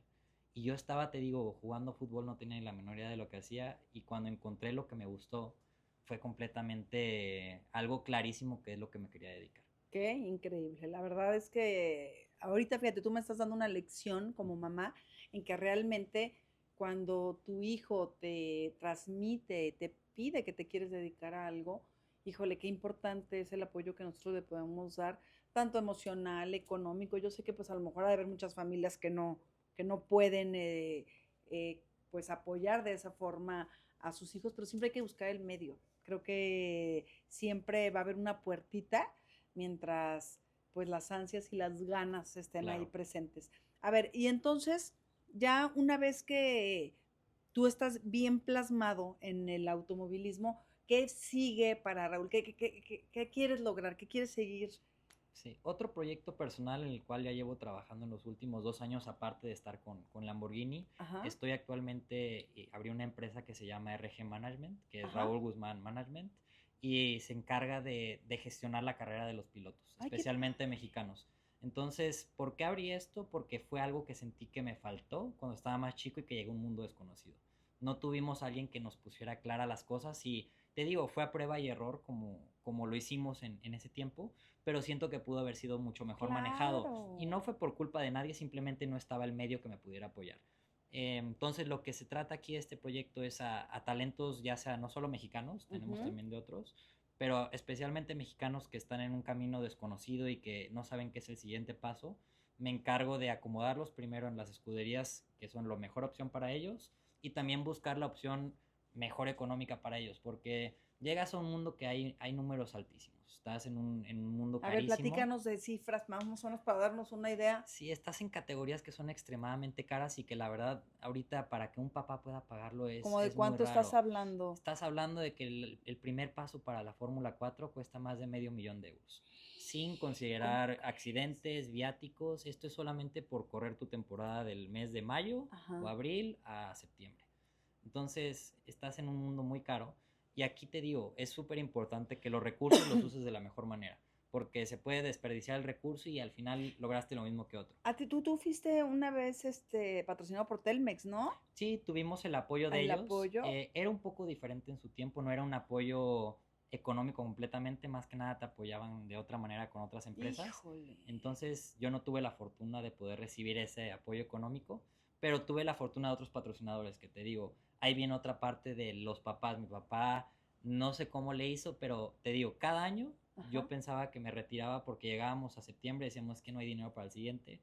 Speaker 2: Y yo estaba, te digo, jugando fútbol, no tenía ni la menor idea de lo que hacía, y cuando encontré lo que me gustó, fue completamente algo clarísimo que es lo que me quería dedicar.
Speaker 1: Qué increíble. La verdad es que ahorita, fíjate, tú me estás dando una lección como mamá en que realmente cuando tu hijo te transmite, te pide que te quieres dedicar a algo, híjole, qué importante es el apoyo que nosotros le podemos dar, tanto emocional, económico. Yo sé que pues a lo mejor ha de haber muchas familias que no pueden pues apoyar de esa forma a sus hijos, pero siempre hay que buscar el medio. Creo que siempre va a haber una puertita mientras pues las ansias y las ganas estén ahí
Speaker 2: Claro.
Speaker 1: presentes. A ver, y entonces ya una vez que tú estás bien plasmado en el automovilismo, ¿qué sigue para Raúl? ¿Qué quieres lograr? ¿Qué quieres seguir?
Speaker 2: Sí, otro proyecto personal en el cual ya llevo trabajando en los últimos 2 años, aparte de estar con Lamborghini,
Speaker 1: Ajá,
Speaker 2: estoy actualmente, abrí una empresa que se llama RG Management, que es
Speaker 1: ajá.
Speaker 2: Raúl Guzmán Management, y se encarga de gestionar la carrera de los pilotos,
Speaker 1: Ay, qué
Speaker 2: especialmente
Speaker 1: padre.
Speaker 2: mexicanos. Entonces, ¿por qué abrí esto? Porque fue algo que sentí que me faltó cuando estaba más chico y que llegó a un mundo desconocido. No tuvimos a alguien que nos pusiera claras las cosas y te digo, fue a prueba y error como lo hicimos en ese tiempo, pero siento que pudo haber sido mucho mejor manejado. Y
Speaker 1: Claro.
Speaker 2: no fue por culpa de nadie, simplemente no estaba el medio que me pudiera apoyar. Entonces lo que se trata aquí de este proyecto es a talentos, ya sea no solo mexicanos, tenemos
Speaker 1: Ujú.
Speaker 2: también de otros, pero especialmente mexicanos que están en un camino desconocido y que no saben qué es el siguiente paso. Me encargo de acomodarlos primero en las escuderías que son la mejor opción para ellos y también buscar la opción mejor económica para ellos, porque llegas a un mundo que hay números altísimos. Estás en un mundo
Speaker 1: A ver,
Speaker 2: carísimo.
Speaker 1: platícanos de cifras, más o menos para darnos una idea.
Speaker 2: Sí, estás en categorías que son extremadamente caras y que la verdad ahorita para que un papá pueda pagarlo es,
Speaker 1: ¿Como de
Speaker 2: es muy
Speaker 1: cuánto estás
Speaker 2: raro.
Speaker 1: hablando?
Speaker 2: Estás hablando de que el primer paso para la Fórmula 4 cuesta más de medio millón de euros. Sin
Speaker 1: ¿Cómo
Speaker 2: considerar
Speaker 1: crees?
Speaker 2: accidentes, viáticos, esto es solamente por correr tu temporada del mes de mayo o
Speaker 1: Ajá.
Speaker 2: abril a septiembre. Entonces, estás en un mundo muy caro y aquí te digo, es súper importante que los recursos los uses de la mejor manera, porque se puede desperdiciar el recurso y al final lograste lo mismo que otro.
Speaker 1: A ti, tú fuiste una vez patrocinado por Telmex, ¿no?
Speaker 2: Sí, tuvimos el apoyo de
Speaker 1: El
Speaker 2: ellos,
Speaker 1: apoyo.
Speaker 2: era un poco diferente en su tiempo, no era un apoyo económico completamente, más que nada te apoyaban de otra manera con otras empresas.
Speaker 1: Híjole.
Speaker 2: Entonces yo no tuve la fortuna de poder recibir ese apoyo económico, pero tuve la fortuna de otros patrocinadores que te digo, ahí viene otra parte de los papás. Mi papá no sé cómo le hizo, pero te digo, cada año
Speaker 1: Ajá.
Speaker 2: yo pensaba que me retiraba porque llegábamos a septiembre y decíamos que no hay dinero para el siguiente.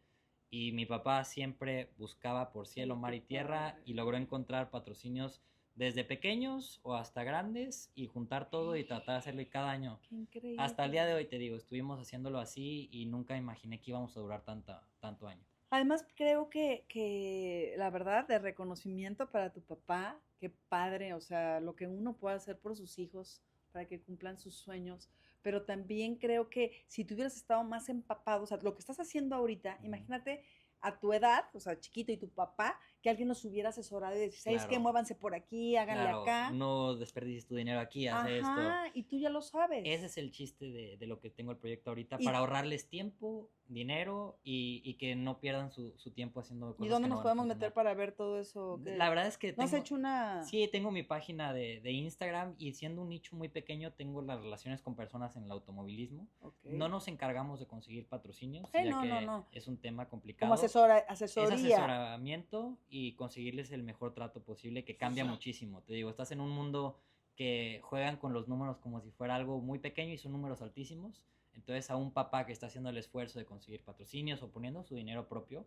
Speaker 2: Y mi papá siempre buscaba por cielo,
Speaker 1: Oye,
Speaker 2: mar
Speaker 1: qué
Speaker 2: y tierra
Speaker 1: padre.
Speaker 2: y logró encontrar patrocinios desde pequeños o hasta grandes y juntar todo y tratar de hacerlo cada año.
Speaker 1: Qué
Speaker 2: Hasta el día
Speaker 1: increíble.
Speaker 2: de hoy, te digo, estuvimos haciéndolo así y nunca imaginé que íbamos a durar tanto año.
Speaker 1: Además, creo que la verdad, de reconocimiento para tu papá, qué padre, o sea, lo que uno puede hacer por sus hijos para que cumplan sus sueños, pero también creo que si tú hubieras estado más empapado, o sea, lo que estás haciendo ahorita,
Speaker 2: Ujú.
Speaker 1: imagínate a tu edad, o sea, chiquito y tu papá, que alguien los hubiera asesorado y decir, ¿sabes qué?
Speaker 2: Claro,
Speaker 1: Muévanse por aquí, háganle
Speaker 2: claro,
Speaker 1: acá.
Speaker 2: no desperdicies tu dinero aquí, haz esto.
Speaker 1: Ajá, y tú ya lo
Speaker 2: Ese
Speaker 1: sabes.
Speaker 2: es el chiste de lo que tengo el proyecto ahorita,
Speaker 1: ¿Y,
Speaker 2: para ahorrarles tiempo, dinero y que no pierdan su tiempo haciendo
Speaker 1: y
Speaker 2: cosas
Speaker 1: dónde
Speaker 2: que no
Speaker 1: nos
Speaker 2: van a
Speaker 1: podemos meter
Speaker 2: funcionar.
Speaker 1: para ver todo eso?
Speaker 2: La verdad es que
Speaker 1: ¿No has hecho una?
Speaker 2: sí, tengo mi página de Instagram y siendo un nicho muy pequeño tengo las relaciones con personas en el automovilismo.
Speaker 1: Ok.
Speaker 2: No nos encargamos de conseguir patrocinios, ya
Speaker 1: No, no,
Speaker 2: que
Speaker 1: no.
Speaker 2: es un tema
Speaker 1: Como
Speaker 2: complicado. Es
Speaker 1: asesoría.
Speaker 2: asesoramiento y conseguirles el mejor trato posible, que cambia muchísimo. Te digo, estás en un mundo que juegan con los números como si fuera algo muy pequeño y son números altísimos. Entonces a un papá que está haciendo el esfuerzo de conseguir patrocinios o poniendo su dinero propio,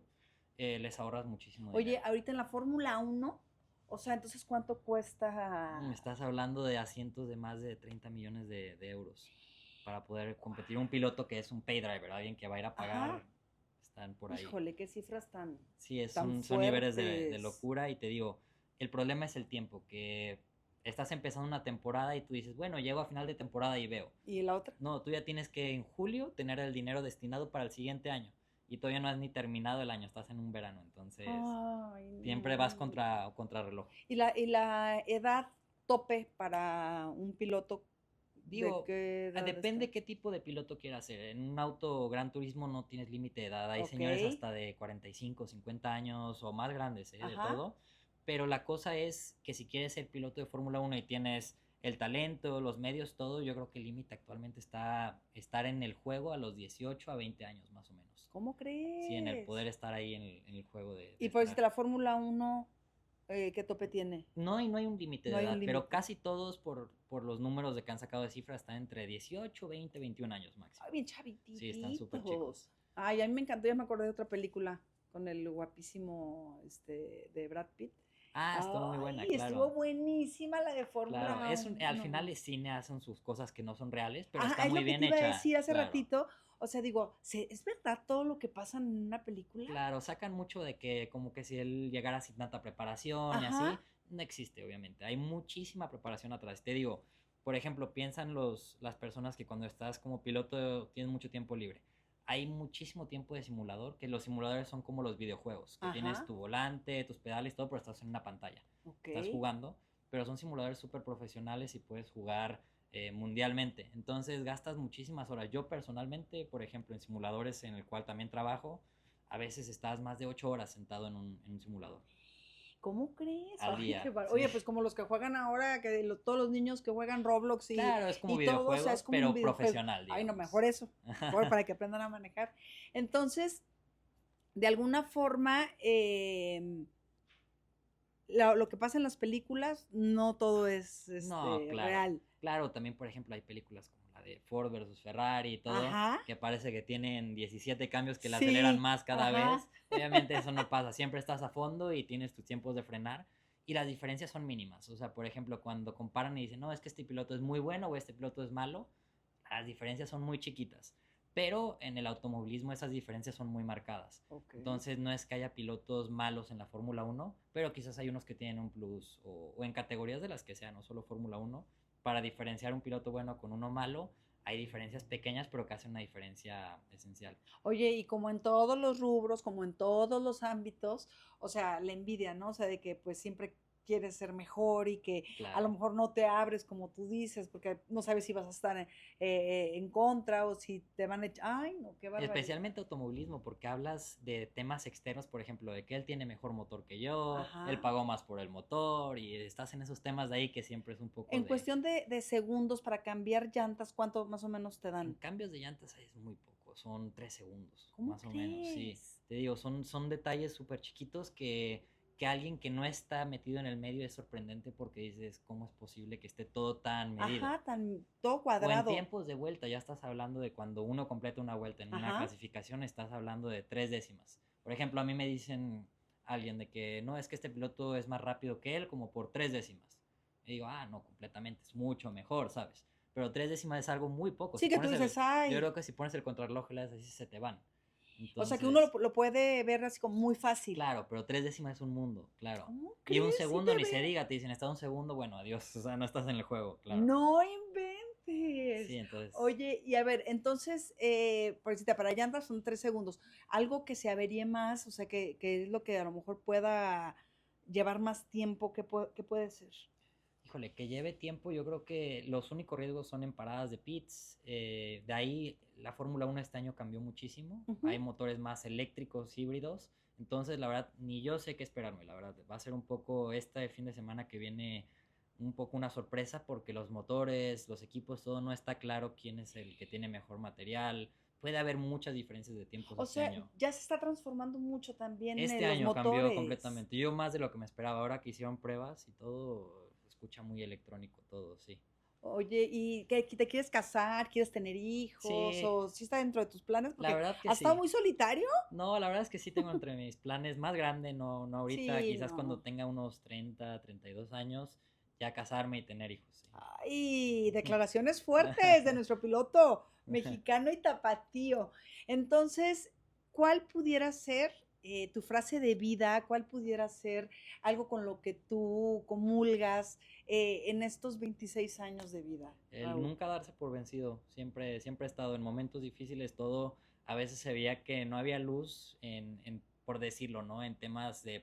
Speaker 2: les ahorras muchísimo
Speaker 1: Oye,
Speaker 2: dinero.
Speaker 1: ahorita en la Fórmula 1, o sea, entonces, ¿cuánto cuesta?
Speaker 2: Me estás hablando de asientos de más de 30 millones de euros para poder competir. Un piloto que es un pay driver, alguien que va a ir a
Speaker 1: Ajá.
Speaker 2: pagar, están por ahí.
Speaker 1: Híjole, qué cifras tan,
Speaker 2: Sí,
Speaker 1: tan
Speaker 2: son niveles de
Speaker 1: fuertes.
Speaker 2: locura y te digo, el problema es el tiempo, que estás empezando una temporada y tú dices, bueno, llego a final de temporada y veo.
Speaker 1: ¿Y la otra?
Speaker 2: No, tú ya tienes que en julio tener el dinero destinado para el siguiente año y todavía no has ni terminado el año, estás en un verano, entonces
Speaker 1: Ay,
Speaker 2: siempre vas
Speaker 1: no.
Speaker 2: contra reloj.
Speaker 1: ¿Y la edad tope para un piloto, de
Speaker 2: Digo,
Speaker 1: qué edad está?
Speaker 2: depende qué tipo de piloto quieras ser. En un auto Gran Turismo no tienes límite de edad. Hay
Speaker 1: Ok.
Speaker 2: señores hasta de 45, 50 años o más grandes, de
Speaker 1: Ajá.
Speaker 2: todo. Pero la cosa es que si quieres ser piloto de Fórmula 1 y tienes el talento, los medios, todo, yo creo que el límite actualmente está estar en el juego a los 18 a 20 años más o menos.
Speaker 1: ¿Cómo
Speaker 2: Sí, en el
Speaker 1: crees?
Speaker 2: poder estar ahí en el juego de
Speaker 1: Y por decirte,
Speaker 2: estar.
Speaker 1: la Fórmula 1, ¿qué tope tiene?
Speaker 2: No hay un límite
Speaker 1: No
Speaker 2: de
Speaker 1: hay un
Speaker 2: edad, pero
Speaker 1: límite.
Speaker 2: casi todos por los números de que han sacado de cifras están entre 18, 20, 21 años máximo.
Speaker 1: Ay, bien
Speaker 2: Sí, están súper
Speaker 1: chavititos.
Speaker 2: chicos.
Speaker 1: Ay, a mí me encantó, ya me acordé de otra película con el guapísimo de Brad Pitt.
Speaker 2: Ah, estuvo muy buena,
Speaker 1: Ay, estuvo
Speaker 2: claro.
Speaker 1: buenísima la de
Speaker 2: Claro,
Speaker 1: Fórmula
Speaker 2: al final
Speaker 1: 1.
Speaker 2: es cine, hacen sus cosas que no son reales, pero está
Speaker 1: Ajá, es
Speaker 2: muy
Speaker 1: lo que
Speaker 2: bien
Speaker 1: te iba a
Speaker 2: hecha,
Speaker 1: decir hace
Speaker 2: claro.
Speaker 1: ratito. O sea, digo, ¿es verdad todo lo que pasa en una película?
Speaker 2: Claro, sacan mucho de que como que si él llegara sin tanta preparación y
Speaker 1: Ajá,
Speaker 2: así, no existe, obviamente. Hay muchísima preparación atrás. Te digo, por ejemplo, piensan las personas que cuando estás como piloto tienes mucho tiempo libre. Hay muchísimo tiempo de simulador, que los simuladores son como los videojuegos, que tienes
Speaker 1: ajá,
Speaker 2: tu volante, tus pedales, todo, pero estás en una pantalla.
Speaker 1: ok.
Speaker 2: Estás jugando, pero son simuladores súper profesionales y puedes jugar mundialmente. Entonces gastas muchísimas horas. Yo personalmente, por ejemplo, en simuladores en el cual también trabajo, a veces estás más de 8 horas sentado en un simulador
Speaker 1: ¿Cómo crees?
Speaker 2: al
Speaker 1: Ay,
Speaker 2: día.
Speaker 1: Oye,
Speaker 2: Sí.
Speaker 1: pues como los que juegan ahora, que todos los niños que juegan Roblox y,
Speaker 2: Claro, es como
Speaker 1: y todo, o sea, es
Speaker 2: videojuegos,
Speaker 1: como un
Speaker 2: pero
Speaker 1: videojuego.
Speaker 2: profesional,
Speaker 1: Ay, no,
Speaker 2: digamos.
Speaker 1: mejor eso, mejor para que aprendan a manejar. Entonces, de alguna forma, lo que pasa en las películas, no todo es
Speaker 2: No, claro.
Speaker 1: real.
Speaker 2: Claro, también, por ejemplo, hay películas como la de Ford versus Ferrari y todo,
Speaker 1: Ajá,
Speaker 2: que parece que tienen 17 cambios que la aceleran
Speaker 1: sí,
Speaker 2: más cada
Speaker 1: ajá,
Speaker 2: vez. Obviamente eso no pasa, siempre estás a fondo y tienes tus tiempos de frenar y las diferencias son mínimas. O sea, por ejemplo, cuando comparan y dicen, no, es que este piloto es muy bueno o este piloto es malo, las diferencias son muy chiquitas. Pero en el automovilismo esas diferencias son muy marcadas.
Speaker 1: ok.
Speaker 2: Entonces no es que haya pilotos malos en la Fórmula 1, pero quizás hay unos que tienen un plus o en categorías de las que sea, no solo Fórmula 1, para diferenciar un piloto bueno con uno malo, hay diferencias pequeñas pero que hacen una diferencia esencial.
Speaker 1: Oye, y como en todos los rubros, como en todos los ámbitos, o sea, la envidia, ¿no? O sea, de que pues siempre quieres ser mejor y que a lo
Speaker 2: Claro.
Speaker 1: mejor no te abres como tú dices, porque no sabes si vas a estar en contra o si te van a echar. Ay, no, qué barbaridad.
Speaker 2: Especialmente automovilismo, porque hablas de temas externos, por ejemplo, de que él tiene mejor motor que yo, él
Speaker 1: Ajá.
Speaker 2: pagó más por el motor, y estás en esos temas de ahí que siempre es un poco
Speaker 1: En
Speaker 2: de.
Speaker 1: cuestión de segundos para cambiar llantas, ¿cuánto más o menos te
Speaker 2: En
Speaker 1: dan?
Speaker 2: cambios de llantas es muy poco, son 3 segundos,
Speaker 1: ¿Cómo
Speaker 2: más o menos, sí.
Speaker 1: crees?
Speaker 2: Te digo, son detalles súper chiquitos que alguien que no está metido en el medio es sorprendente porque dices, ¿cómo es posible que esté todo tan medido?
Speaker 1: Ajá, todo
Speaker 2: O en
Speaker 1: cuadrado.
Speaker 2: tiempos de vuelta, ya estás hablando de cuando uno completa una vuelta en una
Speaker 1: Ajá.
Speaker 2: clasificación, estás hablando de 3 décimas. Por ejemplo, a mí me dicen alguien de que no, es que este piloto es más rápido que él como por 3 décimas. Y digo, no, completamente, es mucho mejor, ¿sabes? Pero 3 décimas es algo muy poco.
Speaker 1: Sí
Speaker 2: Si
Speaker 1: que tú
Speaker 2: pones
Speaker 1: dices,
Speaker 2: yo
Speaker 1: ay,
Speaker 2: creo que si pones el contrarreloj, así se te van.
Speaker 1: O sea, que uno
Speaker 2: Entonces,
Speaker 1: lo puede ver así como muy fácil.
Speaker 2: claro, pero 3 décimas es un mundo, claro.
Speaker 1: ¿Cómo
Speaker 2: Y un
Speaker 1: crees? Sí
Speaker 2: segundo
Speaker 1: te
Speaker 2: ni se
Speaker 1: ve.
Speaker 2: diga, te dicen, está un segundo, bueno, adiós, o sea, no estás en el juego, claro.
Speaker 1: No
Speaker 2: Sí,
Speaker 1: inventes.
Speaker 2: entonces,
Speaker 1: Oye, y a ver, entonces, por decirte, para llantas son 3 segundos. Algo que se averíe más, o sea, que es lo que a lo mejor pueda llevar más tiempo, ¿qué puede ser?
Speaker 2: híjole, que lleve tiempo, yo creo que los únicos riesgos son en paradas de pits. De ahí la Fórmula 1 este año cambió muchísimo. Hay
Speaker 1: Ujú.
Speaker 2: motores más eléctricos, híbridos. Entonces, la verdad, ni yo sé qué esperarme, la verdad. Va a ser un poco este fin de semana que viene un poco una sorpresa porque los motores, los equipos, todo no está claro quién es el que tiene mejor material. Puede haber muchas diferencias de tiempos
Speaker 1: O
Speaker 2: este
Speaker 1: sea,
Speaker 2: año.
Speaker 1: ya se está transformando mucho también
Speaker 2: Este
Speaker 1: los
Speaker 2: año cambió
Speaker 1: motores.
Speaker 2: completamente. Yo más de lo que me esperaba. Ahora que hicieron pruebas y todo, se escucha muy electrónico todo, sí.
Speaker 1: Oye, ¿y qué, te quieres casar? ¿Quieres tener hijos?
Speaker 2: Sí,
Speaker 1: ¿O si está dentro de tus planes?
Speaker 2: la
Speaker 1: Porque
Speaker 2: verdad que
Speaker 1: has estado
Speaker 2: sí.
Speaker 1: muy solitario.
Speaker 2: No, la verdad es que sí tengo entre mis planes más grande, no, no ahorita,
Speaker 1: Sí,
Speaker 2: quizás cuando
Speaker 1: no.
Speaker 2: tenga unos 30, 32 años, ya casarme y tener hijos, sí.
Speaker 1: Ay, declaraciones fuertes de nuestro piloto mexicano y tapatío. Entonces, ¿cuál pudiera ser tu frase de vida? ¿Cuál pudiera ser algo con lo que tú comulgas en estos 26 años de vida,
Speaker 2: El
Speaker 1: Raúl?
Speaker 2: nunca darse por vencido, siempre he estado en momentos difíciles, todo, a veces se veía que no había luz por decirlo, ¿no? En temas de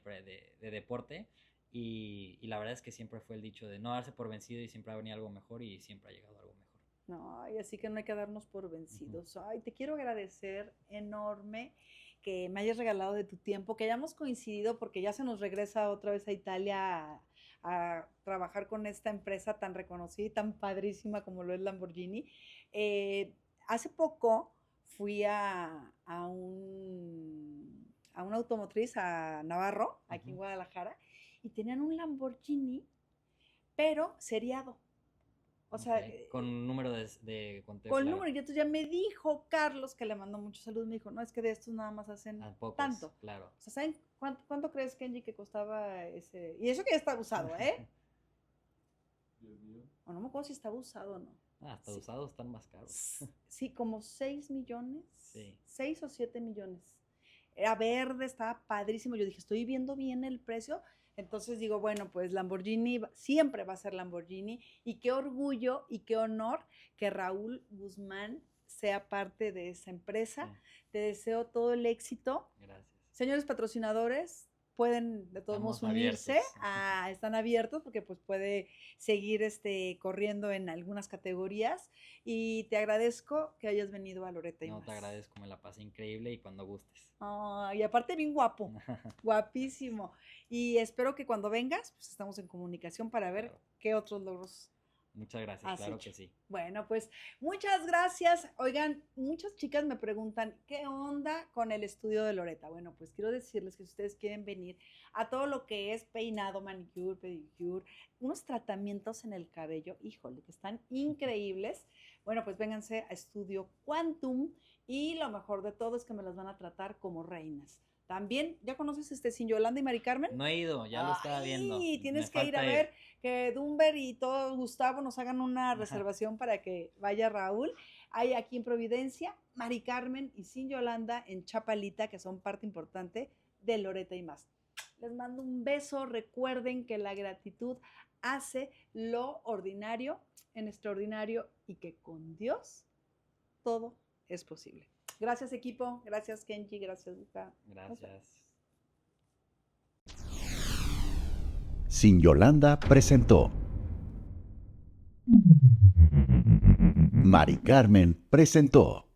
Speaker 2: deporte, y la verdad es que siempre fue el dicho de no darse por vencido y siempre va a venir algo mejor y siempre ha llegado algo mejor.
Speaker 1: No, y así que no hay que darnos por
Speaker 2: Ujú.
Speaker 1: vencidos. Ay, te quiero agradecer enorme que me hayas regalado de tu tiempo, que hayamos coincidido porque ya se nos regresa otra vez a Italia a trabajar con esta empresa tan reconocida y tan padrísima como lo es Lamborghini. Hace poco fui a una automotriz, a Navarro, aquí en
Speaker 2: Ujú.
Speaker 1: Guadalajara, y tenían un Lamborghini, pero seriado. O
Speaker 2: Ok,
Speaker 1: sea,
Speaker 2: con un número de conteo,
Speaker 1: con el
Speaker 2: claro.
Speaker 1: número. Y entonces ya me dijo Carlos, que le mandó mucho salud, me dijo, no, es que de estos nada más hacen
Speaker 2: A pocos,
Speaker 1: tanto.
Speaker 2: claro.
Speaker 1: O sea, ¿saben cuánto crees, Kenji, que costaba ese? Y eso que ya está usado, ¿eh? O no me acuerdo si estaba usado o no.
Speaker 2: Hasta
Speaker 1: Sí,
Speaker 2: usados están más caros.
Speaker 1: sí, como 6 millones,
Speaker 2: Sí.
Speaker 1: 6 o 7 millones. Era verde, estaba padrísimo. Yo dije, estoy viendo bien el precio. Entonces digo, bueno, pues Lamborghini siempre va a ser Lamborghini. Y qué orgullo y qué honor que Raúl Guzmán sea parte de esa
Speaker 2: Sí,
Speaker 1: empresa. Te deseo todo el éxito.
Speaker 2: gracias.
Speaker 1: Señores patrocinadores, pueden de todos modos
Speaker 2: Estamos
Speaker 1: unirse,
Speaker 2: abiertos.
Speaker 1: están abiertos porque pues puede seguir corriendo en algunas categorías y te agradezco que hayas venido a Loreta y
Speaker 2: No, te
Speaker 1: más.
Speaker 2: agradezco, me la pasé increíble y cuando gustes.
Speaker 1: Y aparte bien guapo, guapísimo. Y espero que cuando vengas, pues estamos en comunicación para ver
Speaker 2: Claro.
Speaker 1: qué otros logros
Speaker 2: Muchas gracias,
Speaker 1: has
Speaker 2: claro
Speaker 1: hecho.
Speaker 2: que sí.
Speaker 1: Bueno, pues muchas gracias. Oigan, muchas chicas me preguntan, ¿qué onda con el estudio de Loreta? Bueno, pues quiero decirles que si ustedes quieren venir a todo lo que es peinado, manicure, pedicure, unos tratamientos en el cabello, híjole, que están increíbles. Bueno, pues vénganse a Estudio Quantum y lo mejor de todo es que me las van a tratar como reinas. También, ¿ya conoces Sin Yolanda y Mari Carmen?
Speaker 2: No he ido, ya lo estaba viendo.
Speaker 1: Ay,
Speaker 2: Me
Speaker 1: tienes que ir a
Speaker 2: falta ir.
Speaker 1: ver que Dumber y todo Gustavo nos hagan una reservación para que vaya Raúl. Hay aquí en Providencia, Mari Carmen y Sin Yolanda en Chapalita, que son parte importante de Loreta y más. Les mando un beso. Recuerden que la gratitud hace lo ordinario en extraordinario y que con Dios todo es posible. Gracias, equipo. Gracias, Kenji. Gracias, Luca.
Speaker 2: Gracias.
Speaker 3: Sin Yolanda presentó. Mari Carmen presentó.